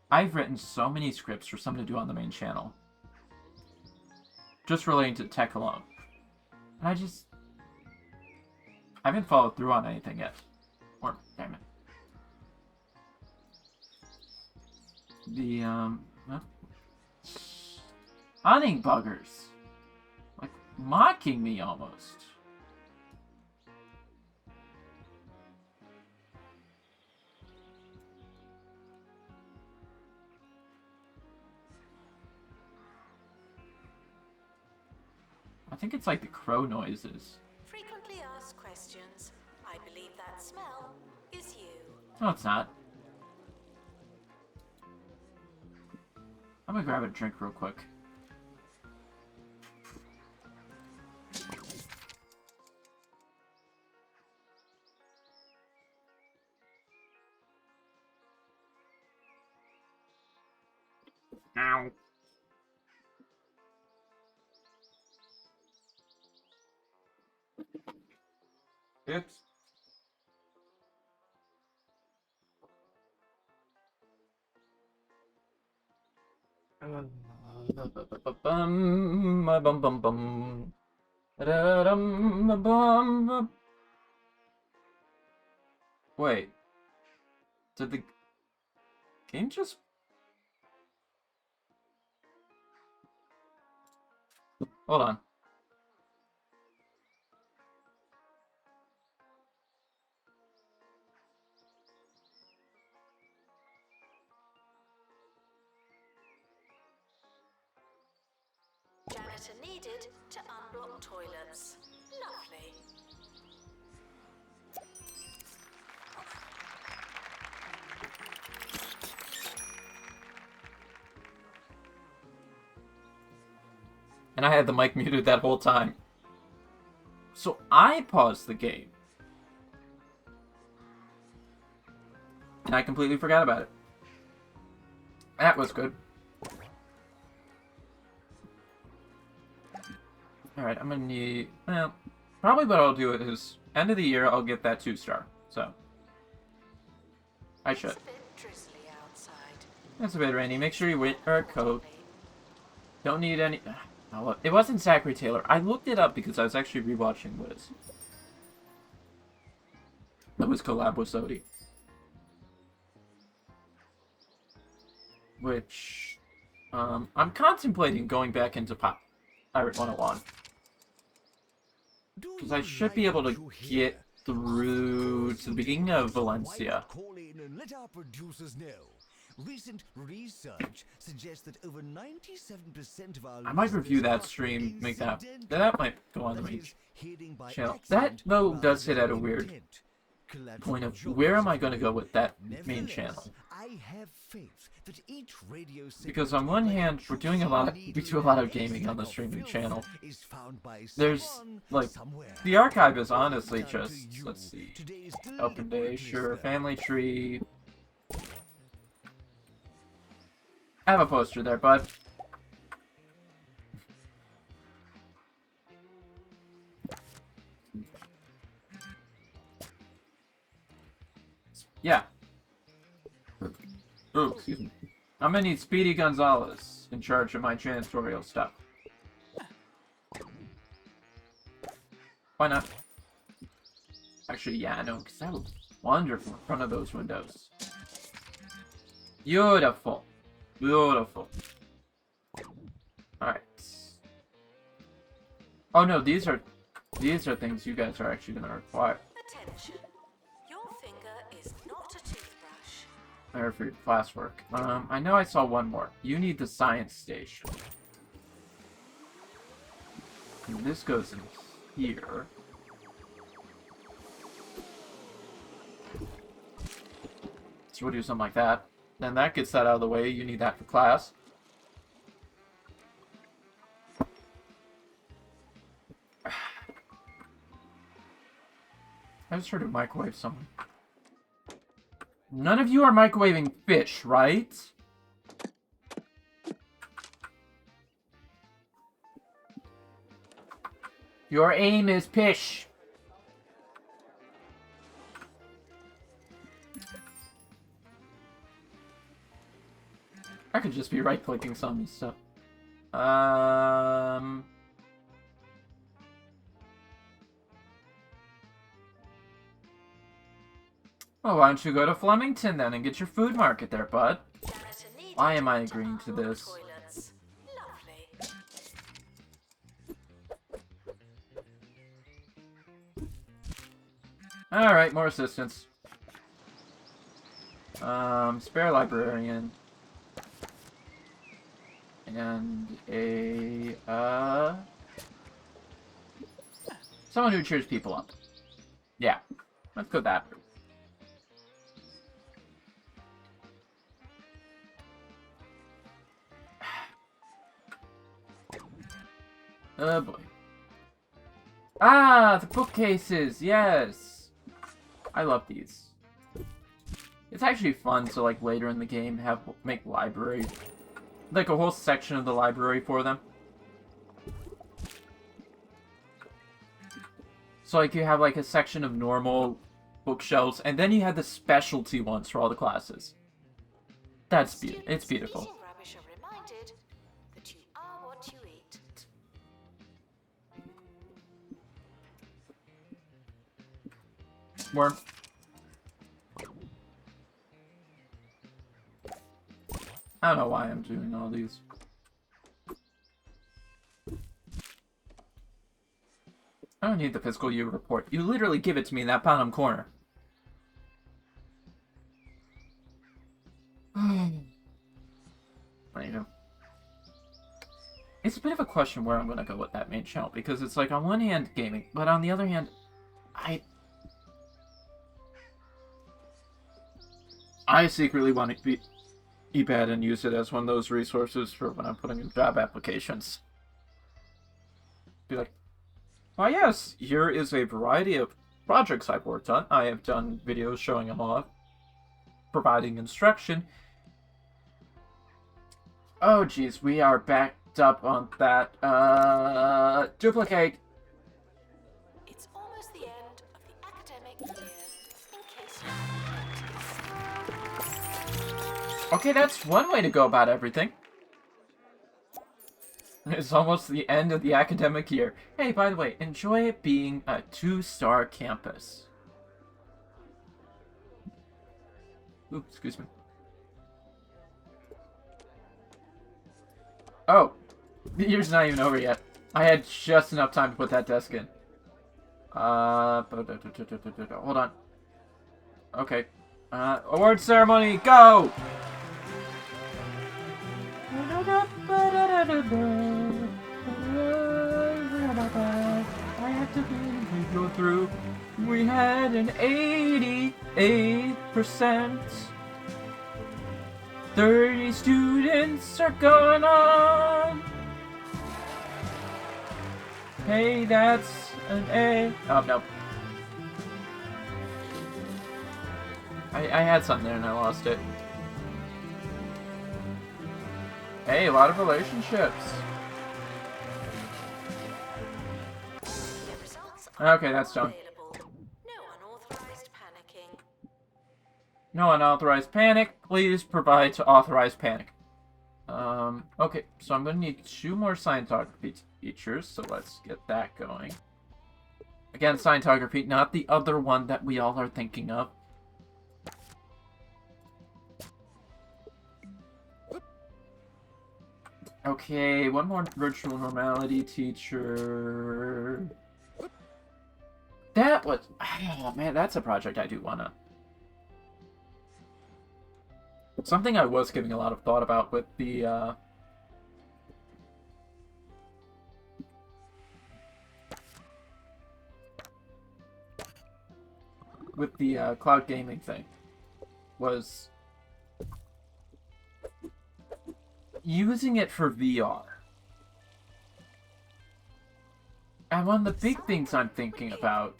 I've written so many scripts for someone to do on the main channel. Just relating to tech alone. And I haven't followed through on anything yet. Or, damn it. The, huh? Hunting buggers. Like, mocking me almost. I think it's like the crow noises. Frequently asked questions. I believe that smell is you. No, it's not. I'm gonna grab a drink real quick. Ow. Oops. Wait. Did the game just... Hold on. Janitor needed to unblock toilets. Lovely. And I had the mic muted that whole time. So I paused the game. And I completely forgot about it. That was good. Alright, I'm gonna need... Well, probably what I'll do is, end of the year, I'll get that 2-star. So. I should. It's a bit drizzly outside. That's a bit rainy. Make sure you wear a coat. Don't need any... Oh, it wasn't Zachary Taylor. I looked it up because I was actually rewatching Wiz. That was collab with Sodi. Which... I'm contemplating going back into Pirate 101. Because I should be able to get through to the beginning of Valencia. Recent research suggests that over 97% of our I might review that stream, make that might go on the main channel. That, though, does hit at a weird point of where am I going to go with that main channel? I have faith that each radio because on one hand, we do a lot of gaming on the streaming channel. There's, like, the archive is honestly just, let's see, Open Day, sure, Family Tree. I have a poster there, bud. Yeah. Oh, excuse me. I'm gonna need Speedy Gonzalez in charge of my janitorial stuff. Why not? Actually, yeah, I know, because that looks wonderful in front of those windows. Beautiful. Beautiful. Alright. Oh no, these are things you guys are actually gonna require. Attention. Your finger is not a toothbrush. There for your classwork. I know I saw one more. You need the science station. And this goes in here. So we'll do something like that. Then that gets that out of the way. You need that for class. I just heard a microwave someone. None of you are microwaving fish, right? Your aim is fish. I could just be right-clicking some stuff. Oh, why don't you go to Flemington then and get your food market there, bud? Why am I agreeing to this? Alright, more assistance. Spare librarian. And a, someone who cheers people up. Yeah, let's go that route. Oh boy. Ah, the bookcases, yes! I love these. It's actually fun to, like, later in the game make libraries. Like a whole section of the library for them. So like you have like a section of normal bookshelves, and then you have the specialty ones for all the classes. That's beautiful. It's beautiful. Eating rubbish are reminded that you are what you eat. Worm. I don't know why I'm doing all these. I don't need the fiscal year report. You literally give it to me in that bottom corner. Anywho. It's a bit of a question where I'm going to go with that main channel, because it's like, on one hand, gaming, but on the other hand, I secretly want to be bad and use it as one of those resources for when I'm putting in job applications. Be like, why yes, here is a variety of projects I've worked on. I have done videos showing them off, providing instruction. Oh geez, we are backed up on that. Duplicate. It's almost the end of the academic year, in case you... Okay, that's one way to go about everything. It's almost the end of the academic year. Hey, by the way, enjoy it being a 2-star campus. Ooh, excuse me. Oh, the year's not even over yet. I had just enough time to put that desk in. Hold on. Okay. Award ceremony, go! I have to go through. We had an 88%. 30 students are going on. Hey, that's an A. Oh, no. I had something there and I lost it. Hey, a lot of relationships. Okay, that's done. No unauthorized panicking. No unauthorized panic. Please provide to authorized panic. Okay, so I'm going to need 2 more scientography teachers, so let's get that going. Again, scientography, not the other one that we all are thinking of. Okay, 1 more virtual normality teacher. That was... Oh, man, that's a project I do want to... Something I was giving a lot of thought about with the, cloud gaming thing was using it for VR. And one of the big things I'm thinking about...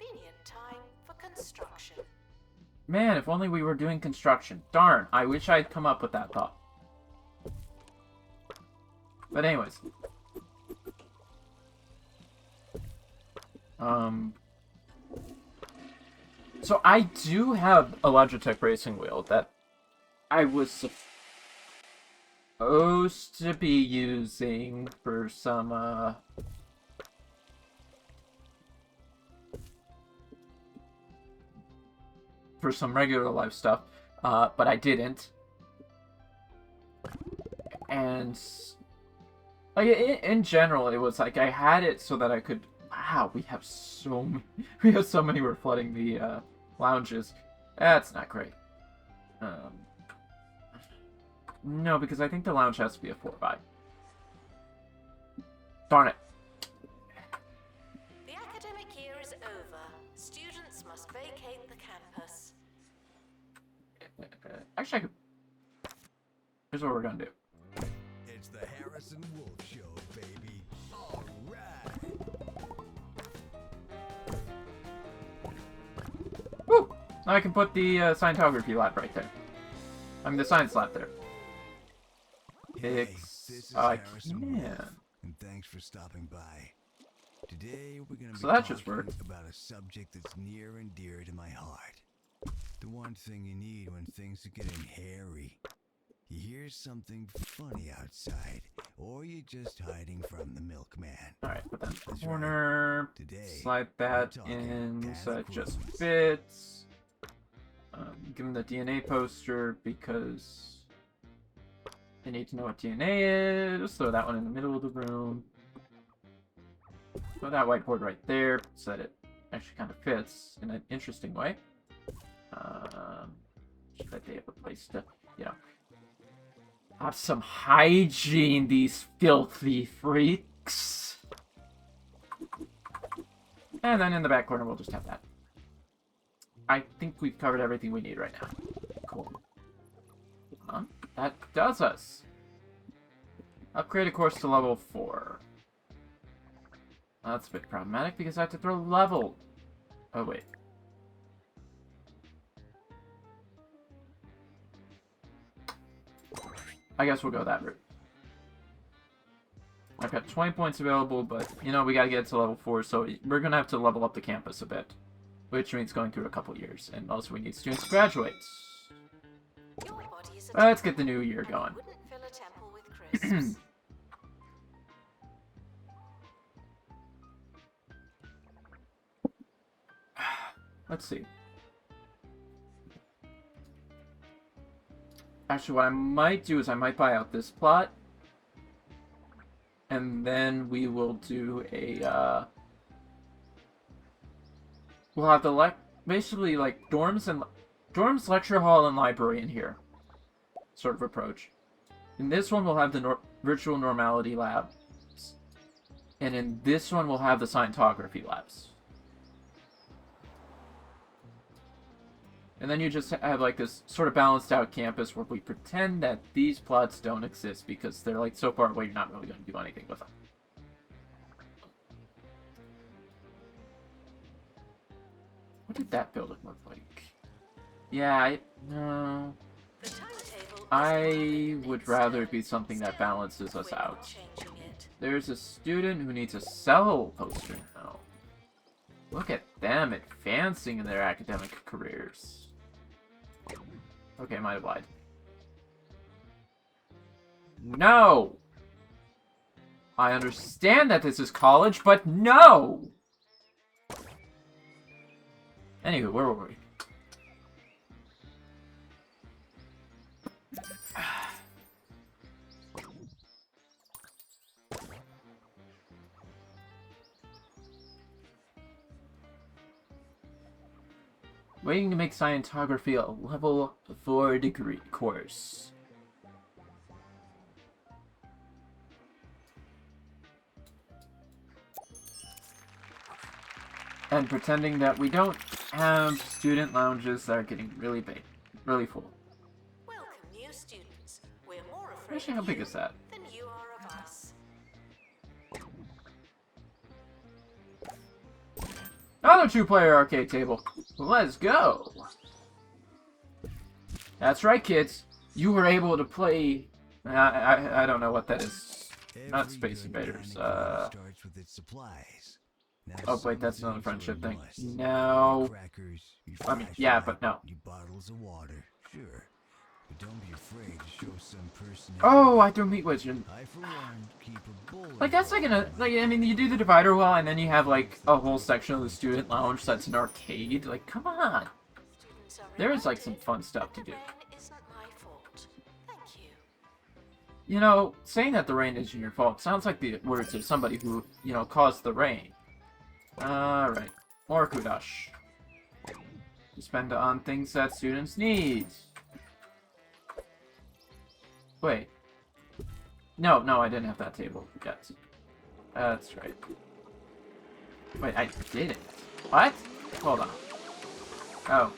Man, if only we were doing construction. Darn, I wish I'd come up with that thought. But anyways. So I do have a Logitech racing wheel that I was supposed to be using for some, for some regular life stuff, but I didn't. And like in general, it was like I had it so that I could. Wow, we have so many. We're flooding the lounges. That's not great. No, because I think the lounge has to be a 4x. Darn it. The academic year is over. Students must vacate the campus. Actually, I could... Here's what we're gonna do. It's the Harrison Wolf Show, baby. All right. Woo! Now I can put the scientography lab right there. I mean, the science lab there. Hey, this is I Harrison Wolf, can. and thanks for stopping by. Today we're going to So be that just talking worked. about a subject that's near and dear to my heart. The one thing you need when things are getting hairy. You hear something funny outside, or you're just hiding from the milkman. Alright, put that in the That's corner. right. Today, Slide that in so it just fits. Give him the DNA poster because I need to know what DNA is. Throw that one in the middle of the room. Throw that whiteboard right there so that it actually kind of fits in an interesting way. So that they have a place to, you know, have some hygiene, these filthy freaks. And then in the back corner, we'll just have that. I think we've covered everything we need right now. Cool. That does us. Upgrade a course to level 4. That's a bit problematic because I have to throw level. Oh, wait. I guess we'll go that route. I've got 20 points available, but, you know, we gotta get to level 4, so we're gonna have to level up the campus a bit. Which means going through a couple years, and also we need students to graduate. Let's get the new year going. Let's see. Actually, what I might do is I might buy out this plot. And then we will do a, we'll have the basically like dorms, lecture hall, and library in here. Sort of approach. In this one, we'll have the virtual normality labs. And in this one, we'll have the Scientography labs. And then you just have like this sort of balanced out campus where we pretend that these plots don't exist because they're like so far away you're not really going to do anything with them. What did that building look like? Yeah, no. I would rather it be something that balances us out. There's a student who needs a cell poster now. Look at them advancing in their academic careers. Okay, might have lied. No! I understand that this is college, but no! Anywho, where were we? Waiting to make Scientography a level 4 degree course. And pretending that we don't have student lounges that are getting really big, really full. Welcome, new students. We're more afraid Actually, how big is that? than you are of us. Another 2-player arcade table. Let's go. That's right, kids. You were able to play. I don't know what that is. Not Space Invaders. Oh wait, that's another friendship thing. No. I mean, yeah, but no. Oh, I threw Meat Wizard. Like that's like I mean, you do the divider well, and then you have like a whole section of the student lounge that's an arcade. Like, come on. There is like some fun stuff to do. You know, saying that the rain isn't your fault sounds like the words of somebody who, you know, caused the rain. Alright. More kudash. You spend it on things that students need. Wait. No, I didn't have that table yet. That's right. Wait, I didn't. What? Hold on. Oh.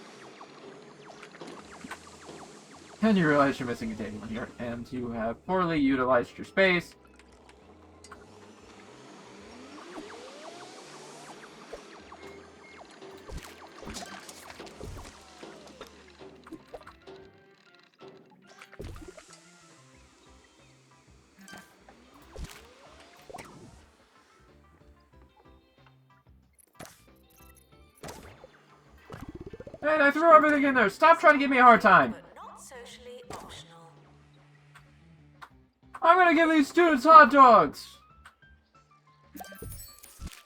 And you realize you're missing a table in here, and you have poorly utilized your space. Hey, I threw everything in there. Stop trying to give me a hard time. But not socially optional. I'm gonna give these students hot dogs.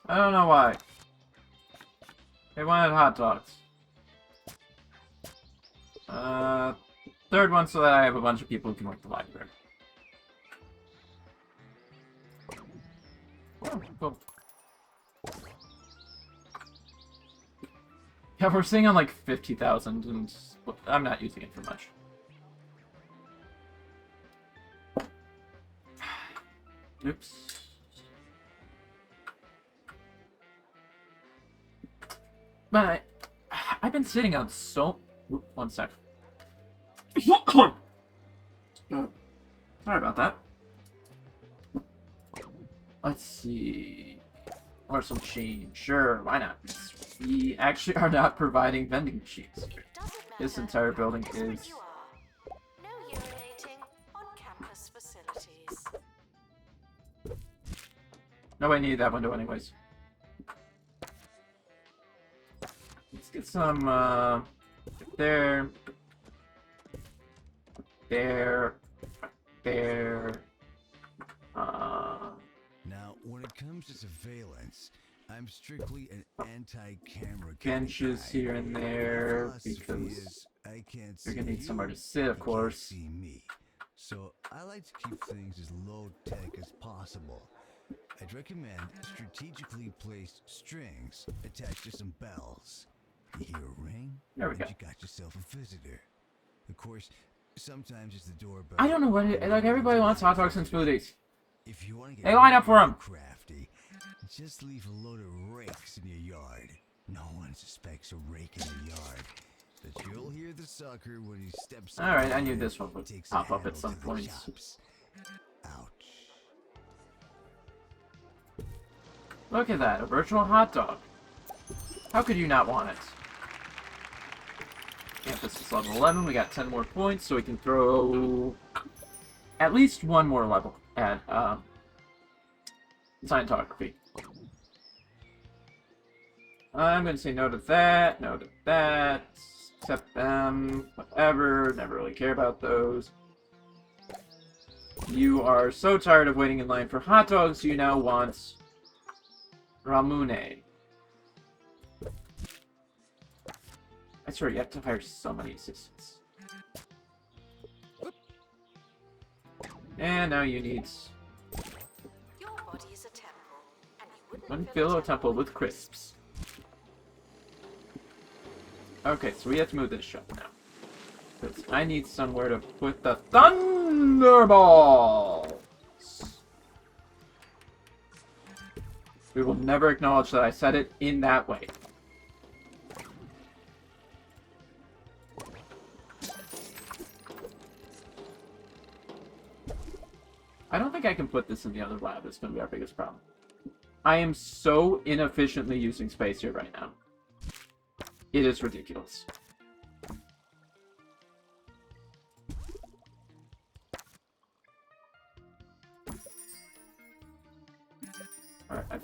I don't know why. They wanted hot dogs. Third one so that I have a bunch of people who can work the library. Oh, cool. Yeah, we're sitting on like 50,000 and I'm not using it for much. Oops. But I've been sitting on so... Oop, 1 sec. Sorry about that. Let's see. Or some change. Sure, why not? We actually are not providing vending machines. This entire building is... No urinating on campus facilities. Nobody needed that window anyways. Let's get some, there. Now, when it comes to surveillance, I'm strictly an anti-camera benches guy. here and there because you're gonna need somewhere to sit, of course. See me. So I like to keep things as low tech as possible. I'd recommend strategically placed strings attached to some bells. You hear a ring? There we go. You got yourself a visitor. Of course, sometimes it's the doorbell. I don't know what it, like everybody wants hot dogs and smoothies. If you want to get They line up for 'em. crafty, just leave a load of rakes in your yard. No one suspects a rake in the yard, but you'll hear the sucker when he steps. All right, I knew this one would takes pop a up at handle some to the point. chops. Ouch. Look at that, a virtual hot dog. How could you not want it? Campus is level 11. We got 10 more points, so we can throw at least one more level at Scientography. I'm going to say no to that, no to that, accept them, whatever, never really care about those. You are so tired of waiting in line for hot dogs, you now want Ramune. I swear, you have to hire so many assistants. And now you need Your body is a temple, and you wouldn't one fill fill a temple with crisps. Okay, so we have to move this shop now. Because I need somewhere to put the Thunderballs! We will never acknowledge that I said it in that way. I don't think I can put this in the other lab. It's going to be our biggest problem. I am so inefficiently using space here right now. It is ridiculous. Alright,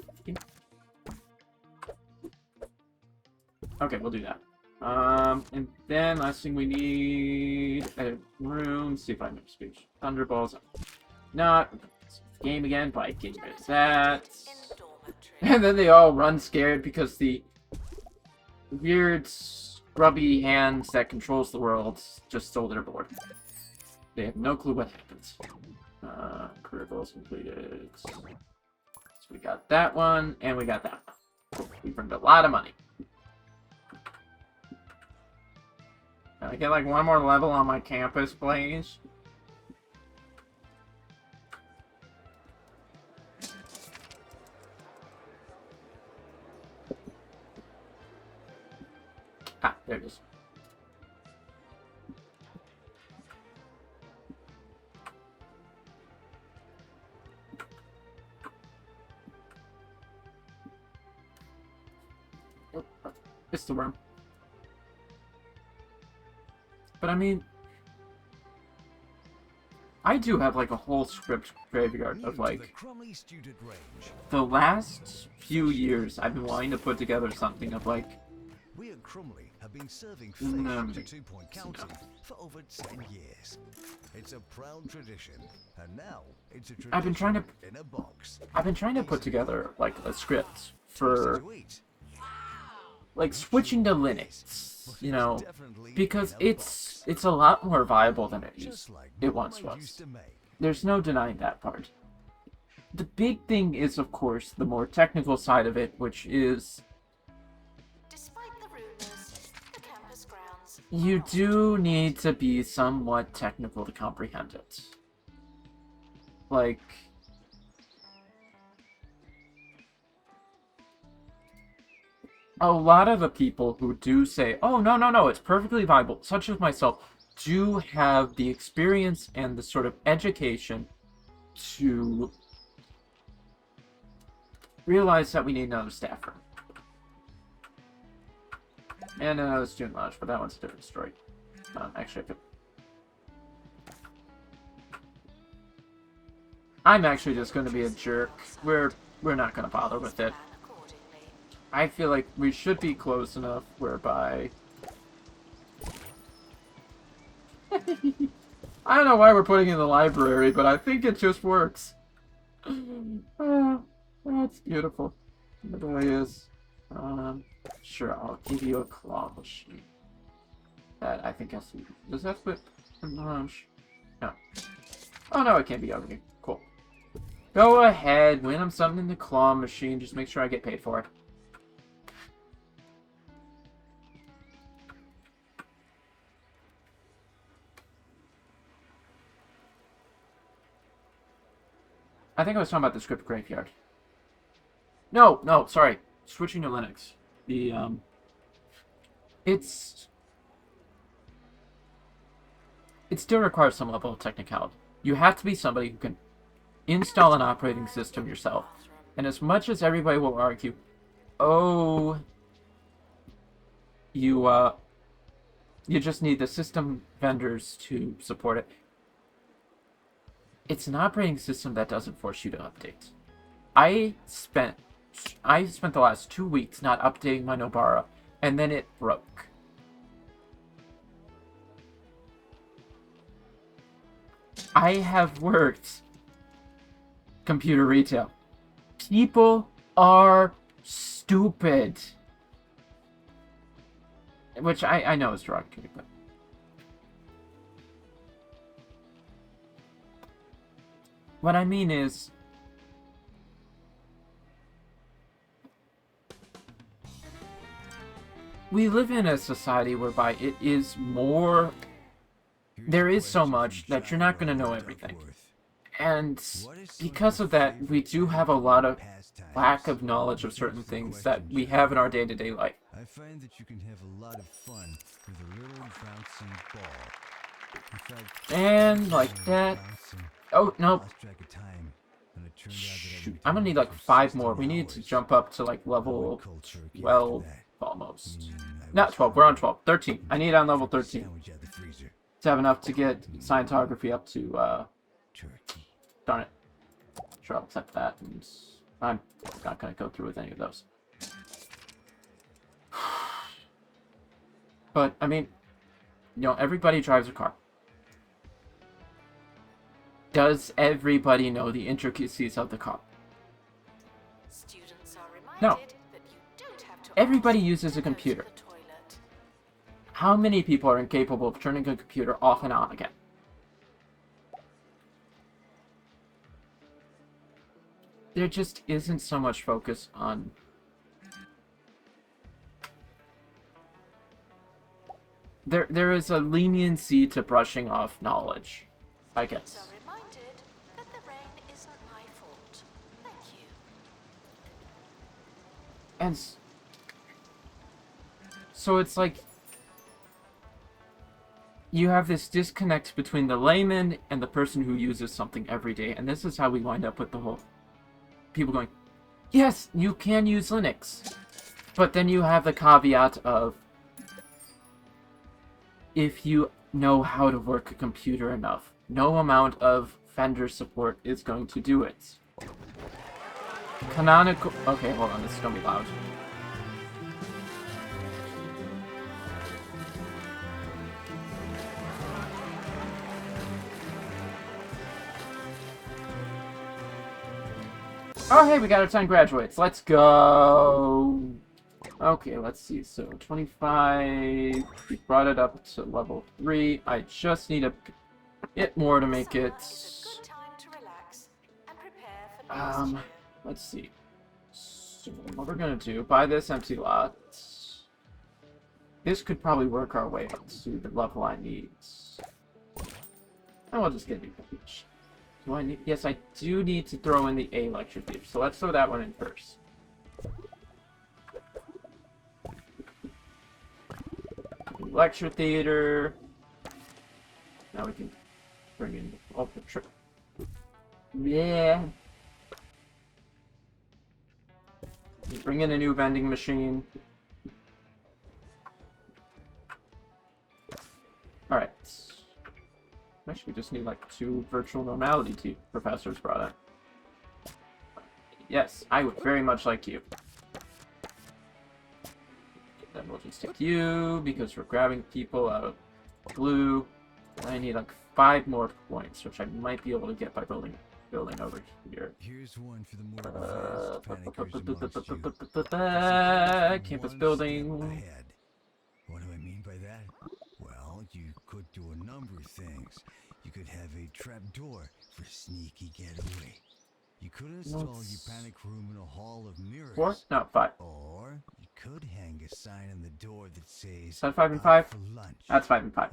okay, we'll do that. And then last thing we need a room. See if I know speech. Thunderballs. Not game again by getting rid of that. And then they all run scared because the weird scrubby hands that controls the world just stole their board. They have no clue what happens. Career goals completed. So we got that one, and we got that one. Cool. We earned a lot of money. Can I get like one more level on my campus, please? Ah, there it is. Oh, it's the worm. But I mean, I do have like a whole script graveyard of like the last few years I've been wanting to put together something of like have been serving fish to 2 Point County for over 10 years. It's a proud tradition, and now it's a tradition in a box. I've been trying to put together like a script for like switching to Linux, you know, because it's a lot more viable than it once was. There's no denying that part. The big thing is, of course, the more technical side of it, which is you do need to be somewhat technical to comprehend it. Like, a lot of the people who do say, oh, no, it's perfectly viable, such as myself, do have the experience and the sort of education to realize that we need another staff room. And another student lounge, but that one's a different story. Actually, I'm actually just going to be a jerk. We're not going to bother with it. I feel like we should be close enough whereby... I don't know why we're putting it in the library, but I think it just works. That's beautiful. It really is. Sure, I'll give you a claw machine. That I think has to be... Does that fit in the lounge? No. Oh no, it can't be over here. Cool. Go ahead, win them something in the claw machine. Just make sure I get paid for it. I think I was talking about the script graveyard. No, sorry. Switching to Linux. It still requires some level of technicality. You have to be somebody who can install an operating system yourself. And as much as everybody will argue, oh, you just need the system vendors to support it. It's an operating system that doesn't force you to update. I spent the last 2 weeks not updating my Nobara, and then it broke. I have worked computer retail. People are stupid. Which I know is derogatory, but... What I mean is... we live in a society whereby it is more... There is so much that you're not going to know everything. And because of that, we do have a lot of lack of knowledge of certain things that we have in our day-to-day life. I find that you can have a lot of fun with a little bouncing ball. In fact, and like that... Oh, no. Shoot, I'm gonna need like 5 more. We need to jump up to like level 12 almost. Not 12, we're on 12. 13. I need on level 13. To have enough to get Scientography up to, darn it. Sure, I'll accept that. And I'm not gonna go through with any of those. But, I mean, you know, everybody drives a car. Does everybody know the intricacies of the car? No. Everybody uses a computer. How many people are incapable of turning a computer off and on again? There just isn't so much focus on... There is a leniency to brushing off knowledge, I guess. And so it's like you have this disconnect between the layman and the person who uses something every day, and this is how we wind up with the whole people going, yes, you can use Linux, but then you have the caveat of if you know how to work a computer enough, no amount of vendor support is going to do it. Canonical... Okay, hold on, this is gonna be loud. Oh, hey, we got our 10 graduates. Let's go. Okay, let's see. So 25. We brought it up to level 3. I just need a bit more to make it. Let's see. So what we're gonna do? Buy this empty lot. This could probably work our way up to the level I need. And we'll just get a new page. Do I need? Yes, I do need to throw in the A lecture theater. So let's throw that one in first. Lecture theater. Now we can bring in the ultra trick. Yeah. Bring in a new vending machine. Alright. Actually, we just need like 2 virtual normality professors brought in. Yes, I would very much like you. Then we'll just take you, because we're grabbing people out of blue. And I need like 5 more points, which I might be able to get by building over here. Here's one for the more panickers. Campus building. What do I mean by that? Well, you could do a number of things. You could have a trapdoor for sneaky getaway. You could install your panic room in a hall of mirrors. 4? No, 5. Or you could hang a sign on the door that says, is that 5 and 5? for lunch. That's 5 and 5.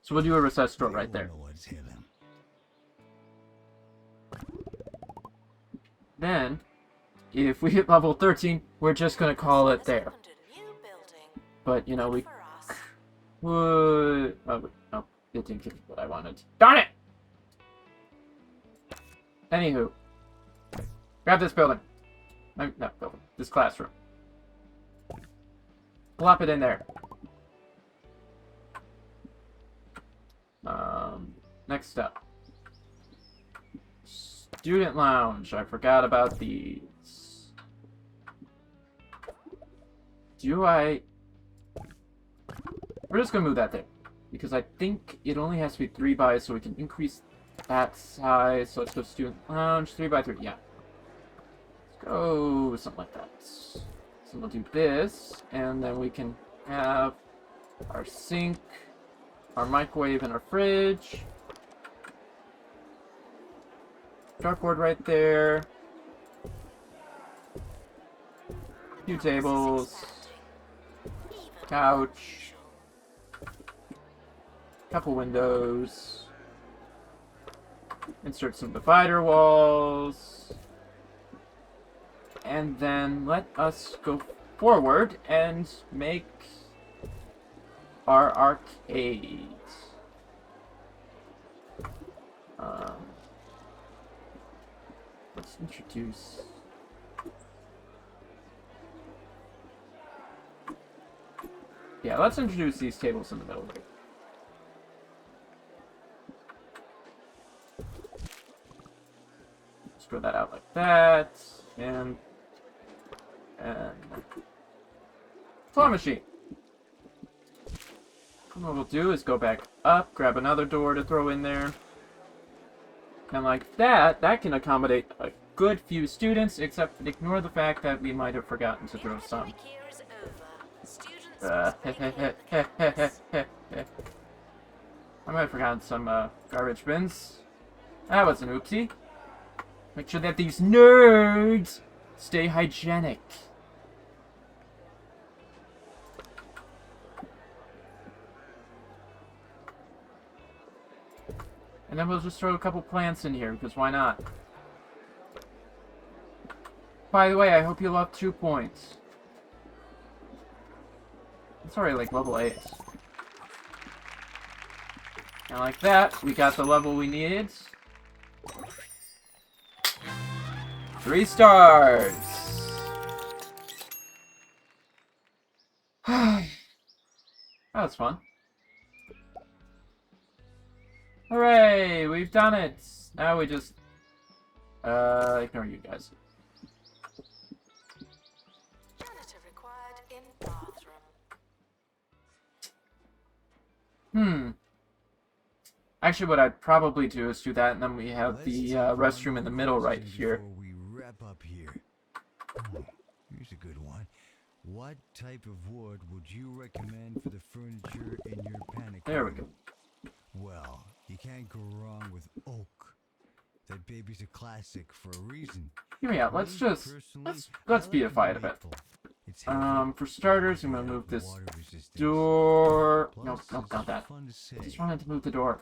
So we'll do a recess door right there. Then, if we hit level 13, we're just gonna call it there. But, you know, we would... Oh, no, it didn't give me what I wanted. Darn it! Anywho. Grab this building. Not building. This classroom. Plop it in there. Next up. Student lounge. I forgot about these. We're just gonna move that there. Because I think it only has to be 3 by, so we can increase that size. So let's go student lounge. 3 by 3. Yeah. Let's go something like that. So we'll do this. And then we can have our sink, our microwave, and our fridge. Dartboard right there. Few tables. Couch. Couple windows. Insert some divider walls. And then let us go forward and make our arcade. Let's introduce... Yeah, let's introduce these tables in the middle here. Screw that out like that, and claw machine. And what we'll do is go back up, grab another door to throw in there. And like that, that can accommodate a good few students, except ignore the fact that we might have forgotten to throw some. I might have forgotten some garbage bins. That was an oopsie. Make sure that these nerds stay hygienic. And then we'll just throw a couple plants in here, because why not? By the way, I hope you love 2 points. It's already like level 8. And like that, we got the level we needed. 3 stars! That was fun. Hooray! We've done it! Now we just... ignore you guys. Janitor required in bathroom. Actually, what I'd probably do is do that, and then we have the restroom in the middle right here. up here. Here's a good one. What type of wood would you recommend for the furniture in your panic room? There we go. Well, you can't go wrong with oak. That baby's a classic for a reason. Here we are. Let's beautify it a bit. For starters, I'm gonna move this door. Nope, not that. I just wanted to move the door.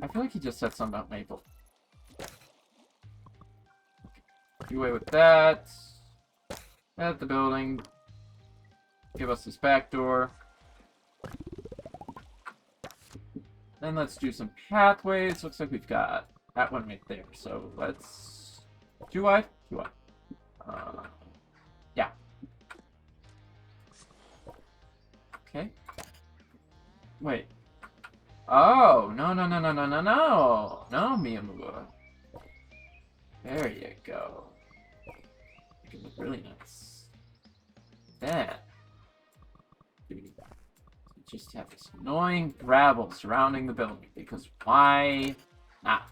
I feel like he just said something about maple. Do away with that. At the building. Give us this back door. Then let's do some pathways. Looks like we've got that one right there. So let's... Too wide? Too wide. Yeah. Okay. Wait. Oh, no. No, Miyamura. There you go. Make it look really nice. Then, we just have this annoying gravel surrounding the building, because why not?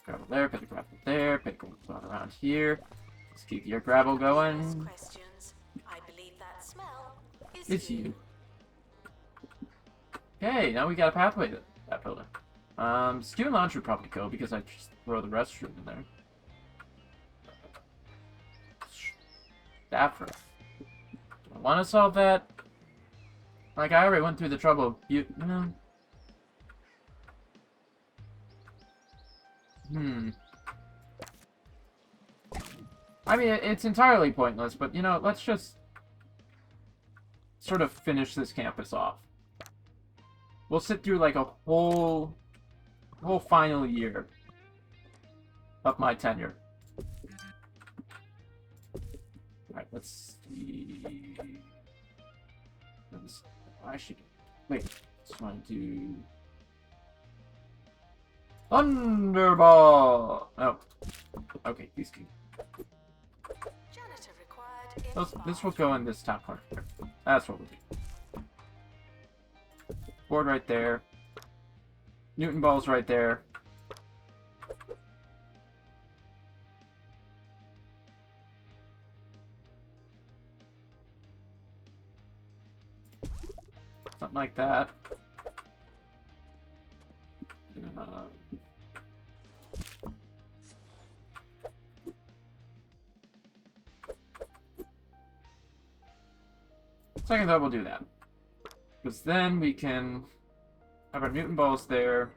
Gravel there, put the gravel there, put the gravel around here. Let's keep your gravel going. Questions. I believe that smell is It's you. Okay, now we got a pathway to that building. Student lounge would probably go because I just throw the restroom in there. Staff room. Do I want to solve that? Like, I already went through the trouble. You know. I mean, it's entirely pointless, but, you know, let's just sort of finish this campus off. We'll sit through, like, a whole final year of my tenure. Alright, let's see... I should... Wait, just want to do... Thunderball! Oh. Okay, these can... Janitor required in This will go in this top corner. That's what we'll do. Board right there. Newton ball's right there. Something like that. Second thought, we'll do that. Because then we can have our Newton balls there.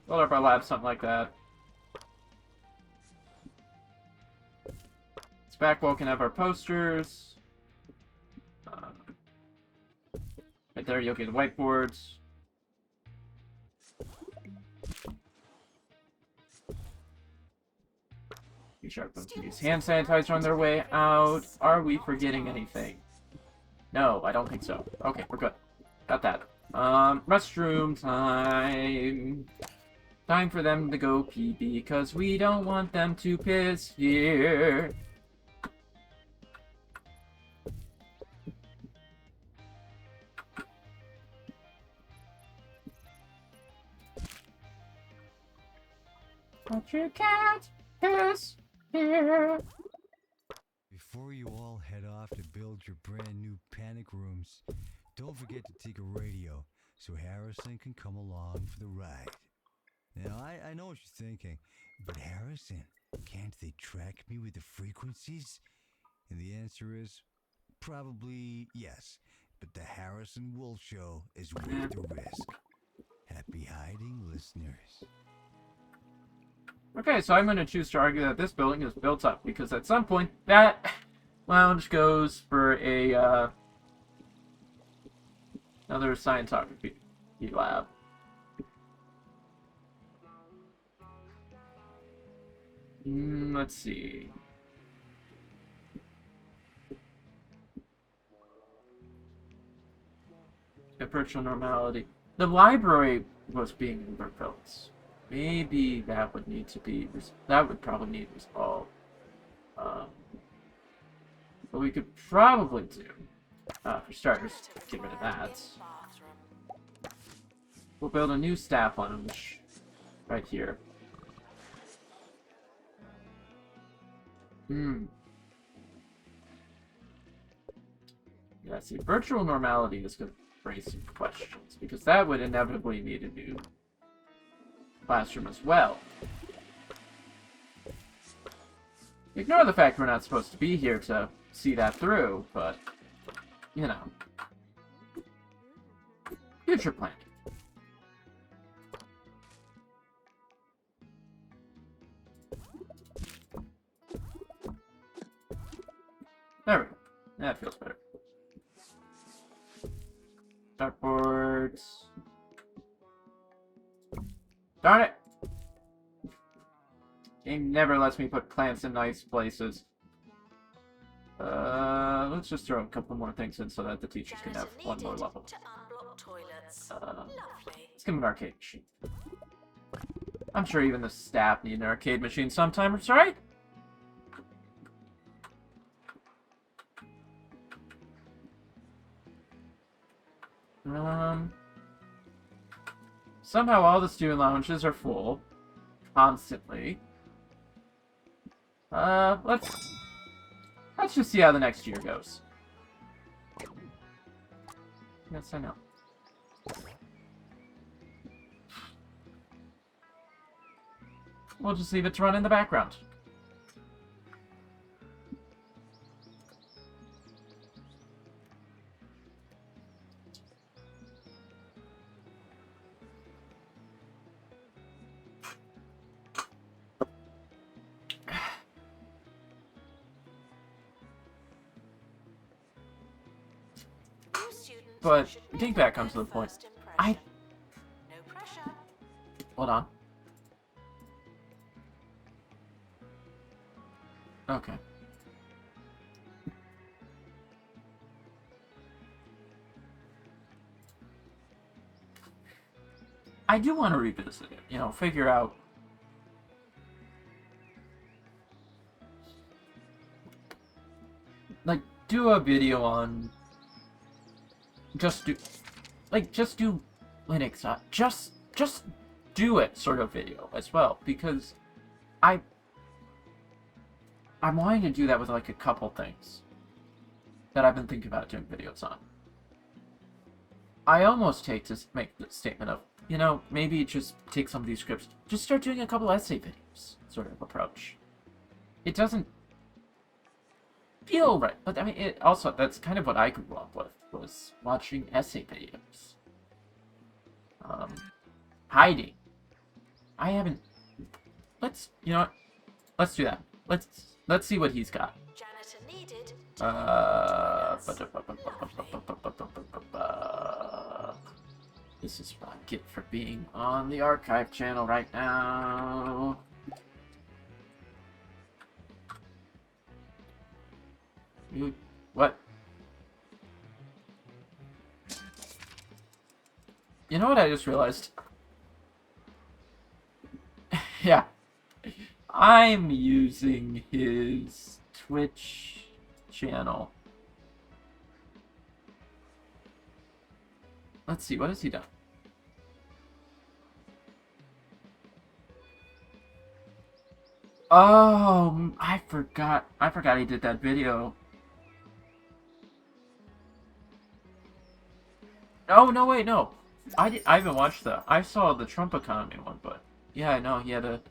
Build up our lab, something like that. This back wall can have our posters. Right there, you'll get the whiteboards. Be sure to use hand sanitizer on their way out. Are we forgetting anything? No, I don't think so. Okay, we're good. Got that. Restroom time. Time for them to go pee because we don't want them to piss here. But you can't piss here. Before you all head off to build your brand new panic rooms, don't forget to take a radio so Harrison can come along for the ride. Now, I know what you're thinking, but Harrison, can't they track me with the frequencies? And the answer is probably yes, but the Harrison Wolf Show is worth the risk. Happy hiding, listeners. Okay, so I'm going to choose to argue that this building is built up, because at some point, that lounge goes for a, another scientography lab. Let's see. Virtual normality. The library was being overbuilt. Maybe that would need to be... That would probably need resolved. What we could probably do, for starters, get rid of that. We'll build a new staff lounge right here. Yeah, see, virtual normality is going to raise some questions, because that would inevitably need a new classroom as well. Ignore the fact we're not supposed to be here to see that through, but, you know. Future planning. There we go. That feels better. Dartboards. Darn it! Game never lets me put plants in nice places. Let's just throw a couple more things in so that the teachers can have one more level. Let's give them an arcade machine. I'm sure even the staff need an arcade machine sometimes, right? Somehow all the student lounges are full. Constantly. Let's just see how the next year goes. Yes, I know. We'll just leave it to run in the background. But getting back onto the point, hold on. Okay. I do want to revisit it, you know, figure out like do a video on just do Linux, just do it sort of video as well, because I'm wanting to do that with like a couple things that I've been thinking about doing videos on. I almost take to make the statement of, you know, maybe just take some of these scripts, just start doing a couple essay videos sort of approach. It doesn't feel right, but I mean, it also, that's kind of what I grew up with, was watching essay videos. Hiding. I haven't, you know what, let's do that. Let's see what he's got. This is what I get for being on the archive channel right now. What? You know what I just realized? Yeah. I'm using his Twitch channel. Let's see, what has he done? Oh, I forgot he did that video. Oh, no, wait, no. I haven't watched that. I saw the Trump economy one, but yeah, I know he had a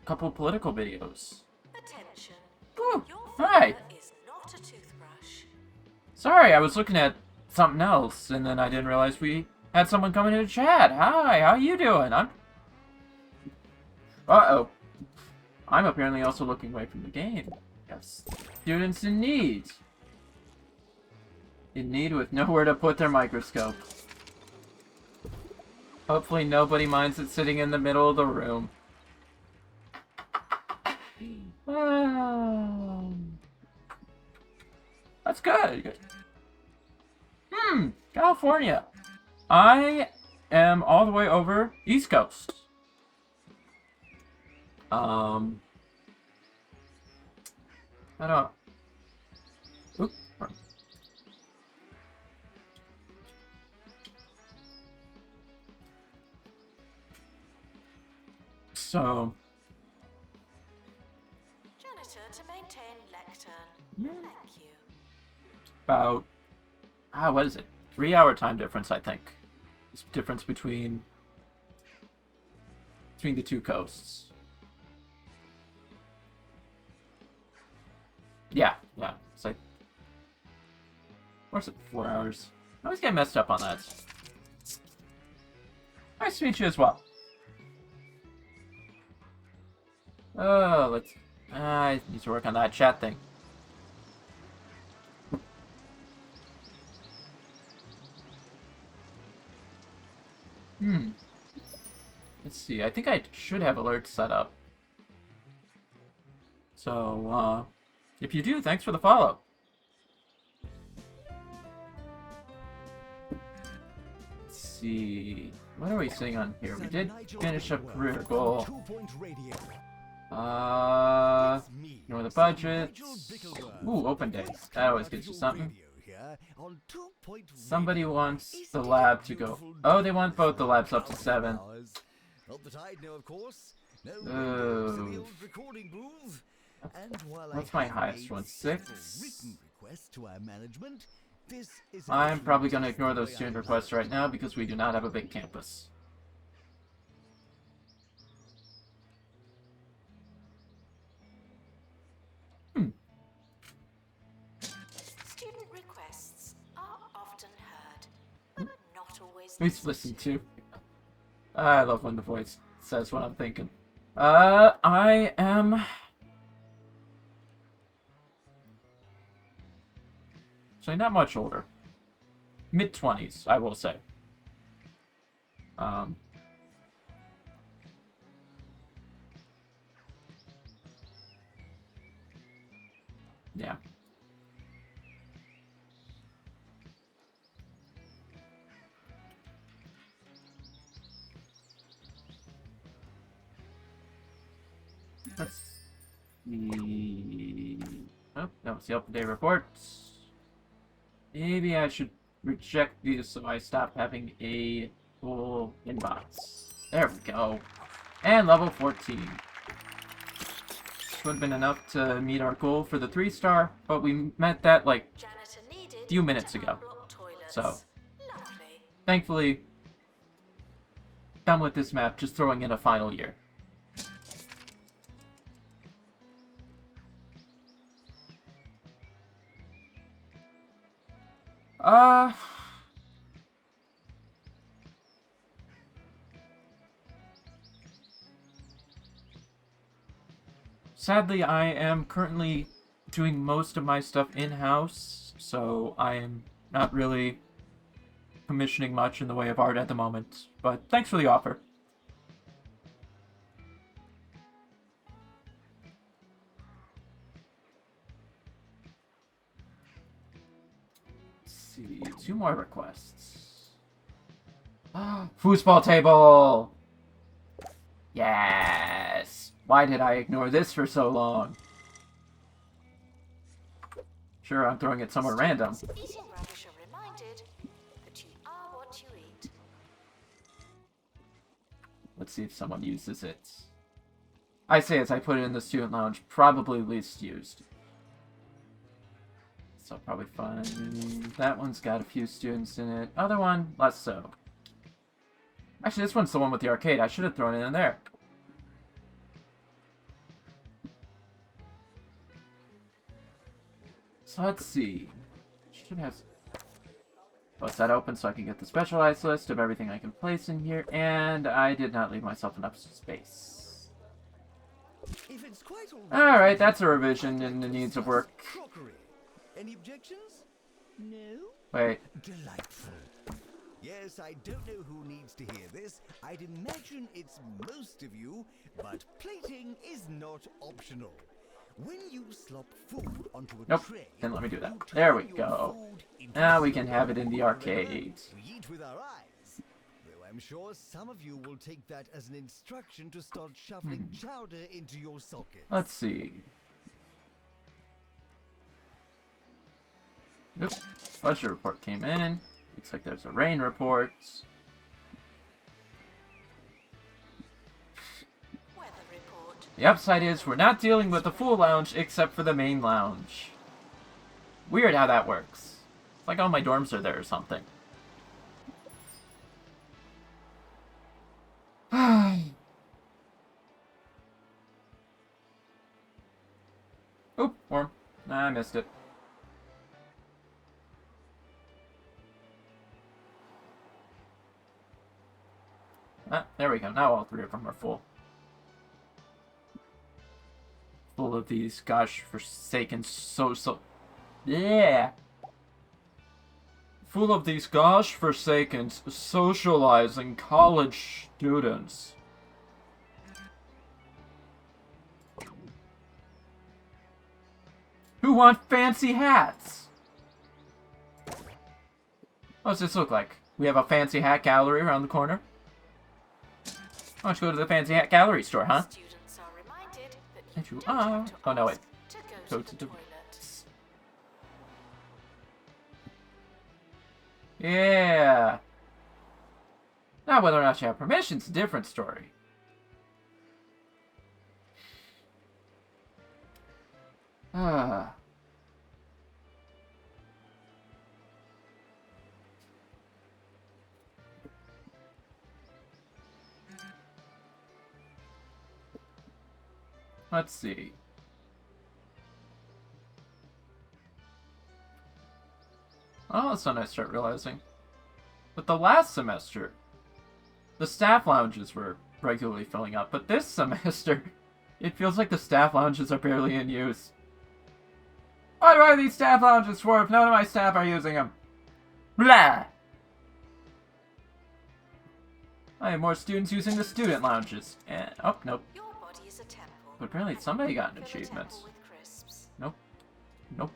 couple political videos. Attention. Ooh, Your hi. is not a toothbrush. Sorry, I was looking at something else, and then I didn't realize we had someone coming into chat. Hi, how you doing? Uh-oh. I'm apparently also looking away from the game. Yes. Students in need. In need with nowhere to put their microscope. Hopefully nobody minds it sitting in the middle of the room. That's good. California. I am all the way over East Coast. I don't... Oop. So... Janitor to maintain lectern. Yeah. Thank you. About... what is it? 3-hour time difference, I think. It's the difference between the two coasts. Yeah. It's like... Or is it 4 hours? I always get messed up on that. Nice to meet you as well. Oh, let's... I need to work on that chat thing. Let's see. I think I should have alerts set up. So, if you do, thanks for the follow. Let's see. What are we sitting on here? We did finish a career goal. Ignore the budget. Ooh, open day. That always gives you something. Somebody wants the lab to go. Oh, they want both the labs up to 7. Oh. What's my highest one? 6? I'm probably going to ignore those student requests right now because we do not have a big campus. Student requests are often heard, but not always Who's listened to? I love when the voice says what I'm thinking. I am... So not much older. Mid-20s, I will say. Yeah. Let's see. Oh, that was the open day report. Maybe I should reject these so I stop having a full inbox. There we go. And level 14. This would have been enough to meet our goal for the 3-star, but we met that like a few minutes ago. So, thankfully, done with this map, just throwing in a final year. Sadly, I am currently doing most of my stuff in-house, so I am not really commissioning much in the way of art at the moment. But thanks for the offer. Let's see, 2 more requests. Foosball table! Yes! Why did I ignore this for so long? Sure, I'm throwing it somewhere random. Eating rubbish are reminded that you are what you eat. Let's see if someone uses it. I say as I put it in the student lounge, probably least used. So I'll probably find... That one's got a few students in it. Other one, less so. Actually, this one's the one with the arcade. I should have thrown it in there. So let's see. Should have... Bust that open so I can get the specialized list of everything I can place in here. And I did not leave myself enough space. Alright, that's a revision in the needs of work. Any objections? No? Wait. Delightful. Yes, I don't know who needs to hear this. I'd imagine it's most of you, but plating is not optional. When you slop food onto a tray, then let me do that. There we go. Now we can have it in the arcade. We eat with our eyes. Though I'm sure some of you will take that as an instruction to start shoveling chowder into your sockets. Let's see. Oops. Budget report came in. Looks like there's a rain report. Weather report. The upside is we're not dealing with the full lounge except for the main lounge. Weird how that works. It's like all my dorms are there or something. Oop, warm. Nah, I missed it. Ah, there we go. Now all three of them are full. Full of these gosh forsaken yeah. Full of these gosh forsaken socializing college students. Who want fancy hats? What does this look like? We have a fancy hat gallery around the corner. Why don't you go to the fancy hat gallery store, huh? Students are reminded that And you don't are. have to Oh no, wait. ask to Go go to to the the toilet. Yeah. Now, whether or not you have permission's a different story. Ah. Let's see. All of a sudden I start realizing, with the last semester, the staff lounges were regularly filling up, but this semester, it feels like the staff lounges are barely in use. Why do I have these staff lounges for if none of my staff are using them? Blah! I have more students using the student lounges. And, oh, nope. Your body is a temple. But apparently somebody got an Fill a achievement. temple with crisps. Nope. Nope.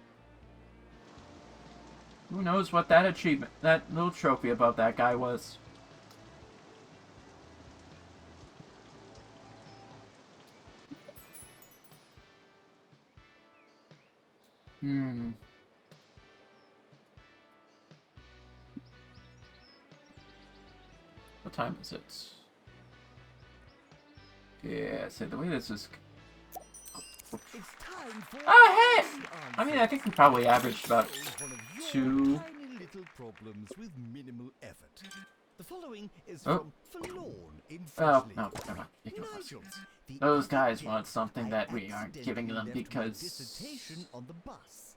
Who knows what that achievement, that little trophy above that guy was. What time is it? Yeah, so the way this is... It's time for Oh, hey! I mean, I think we probably averaged about two... tiny little problems with minimal effort. The following is Oh. from Forlorn in Oh, Freshly. no, never mind. Ignore those. Nigel, the Those other guys day, want something that I we aren't giving them accidentally left my because... dissertation on the bus.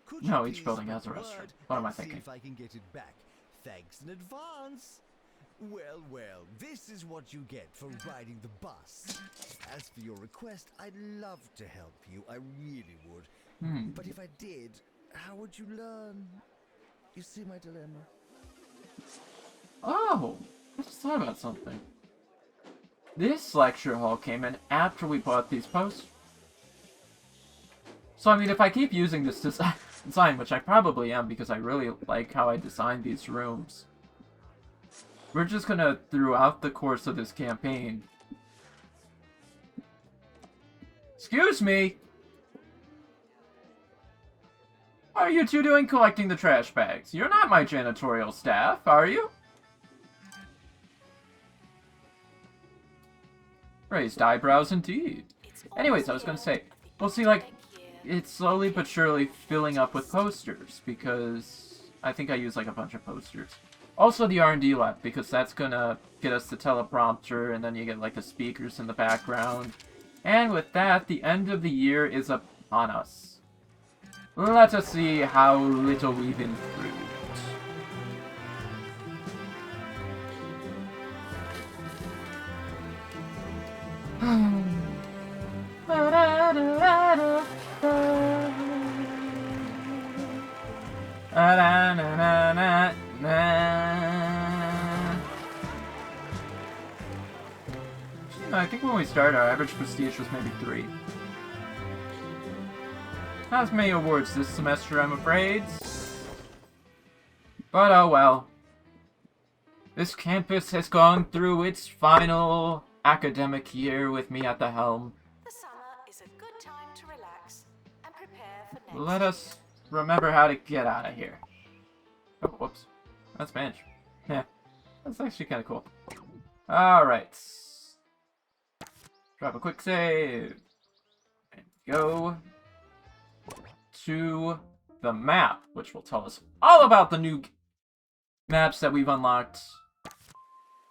Could No, you each please building spread has a the restaurant. word What am I and see thinking? if I can get it back. Thanks in advance. Well, well, this is what you get for riding the bus. As for your request, I'd love to help you. I really would. But if I did, how would you learn? You see my dilemma? Oh! I just thought about something. This lecture hall came in after we bought these posts. So, I mean, if I keep using this design, which I probably am because I really like how I designed these rooms, we're just gonna, throughout the course of this campaign... Excuse me! What are you two doing collecting the trash bags? You're not my janitorial staff, are you? Raised eyebrows indeed. Anyways, I was gonna say, we'll see, like, it's slowly but surely filling up with posters, because I think I use, like, a bunch of posters. Also the R&D lab, because that's gonna get us the teleprompter, and then you get, like, the speakers in the background. And with that, the end of the year is upon us. Let us see how little we've improved. I think when we started, our average prestige was maybe 3. Not as many awards this semester, I'm afraid. But oh well. This campus has gone through its final academic year with me at the helm. The summer is a good time to relax and prepare for next Let us year. remember how to get out of here. Oh, whoops. That's Spanish. Yeah, that's actually kind of cool. Alright. Drop a quick save. And go to the map, which will tell us all about the new maps that we've unlocked.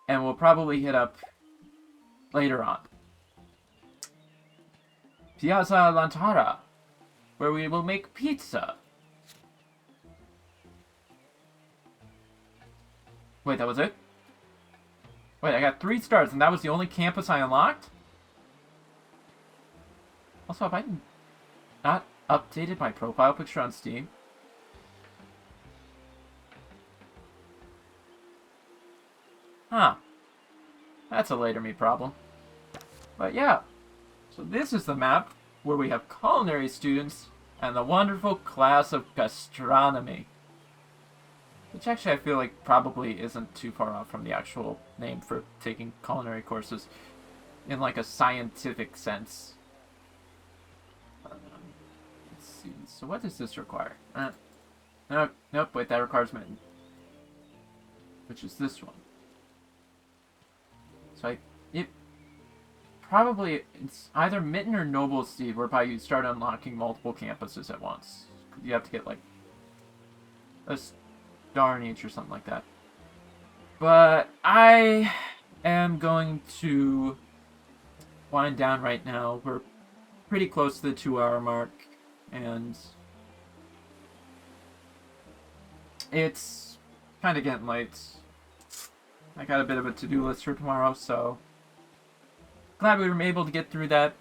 And we'll probably hit up later on. Piazza Lantara, where we will make pizza. Wait, that was it? Wait, I got 3 stars, and that was the only campus I unlocked? Also, have I not updated my profile picture on Steam? Huh. That's a later me problem. But yeah. So this is the map where we have culinary students and the wonderful class of gastronomy. Which actually I feel like probably isn't too far off from the actual name for taking culinary courses in like a scientific sense. Let's see. So what does this require? Nope, wait, that requires mitten. Which is this one. So it's either Mitten or Noble Steed, whereby you start unlocking multiple campuses at once. You have to get like a star in each or something like that. But I am going to wind down right now. We're pretty close to the 2-hour mark, and it's kind of getting late. I got a bit of a to-do list for tomorrow, so glad we were able to get through that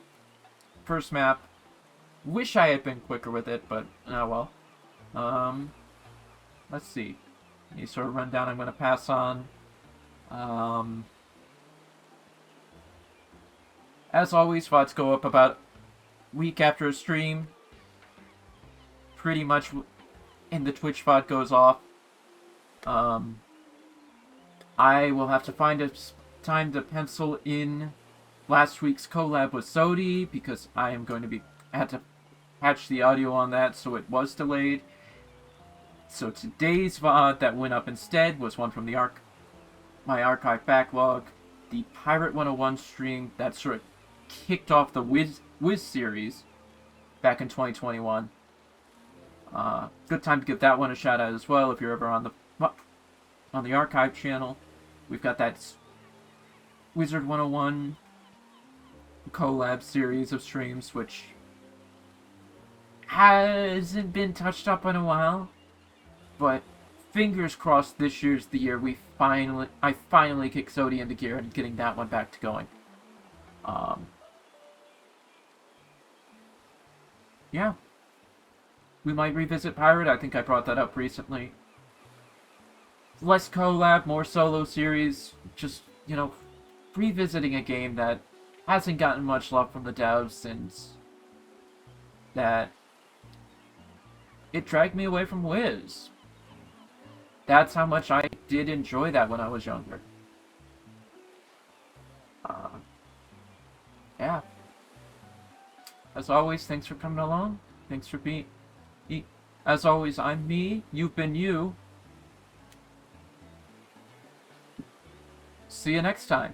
first map. Wish I had been quicker with it, but oh well. Let's see. Any sort of rundown I'm going to pass on. As always, VODs go up about a week after a stream. Pretty much in the Twitch VOD goes off. I will have to find a time to pencil in last week's collab with Sodi, because I am going to had to patch the audio on that, so it was delayed. So today's VOD that went up instead was one from my archive backlog, the Pirate 101 stream that sort of kicked off the Wiz series back in 2021. Good time to give that one a shout out as well if you're ever on the archive channel. We've got that Wizard 101 collab series of streams, which hasn't been touched up in a while, but fingers crossed this year's the year I finally kick Sodi into gear and getting that one back to going. Yeah. We might revisit Pirate. I think I brought that up recently. Less collab, more solo series. Just, revisiting a game that hasn't gotten much love from the devs, and that it dragged me away from Wiz. That's how much I did enjoy that when I was younger. Yeah. As always, thanks for coming along. Thanks for being... As always, I'm me. You've been you. See you next time.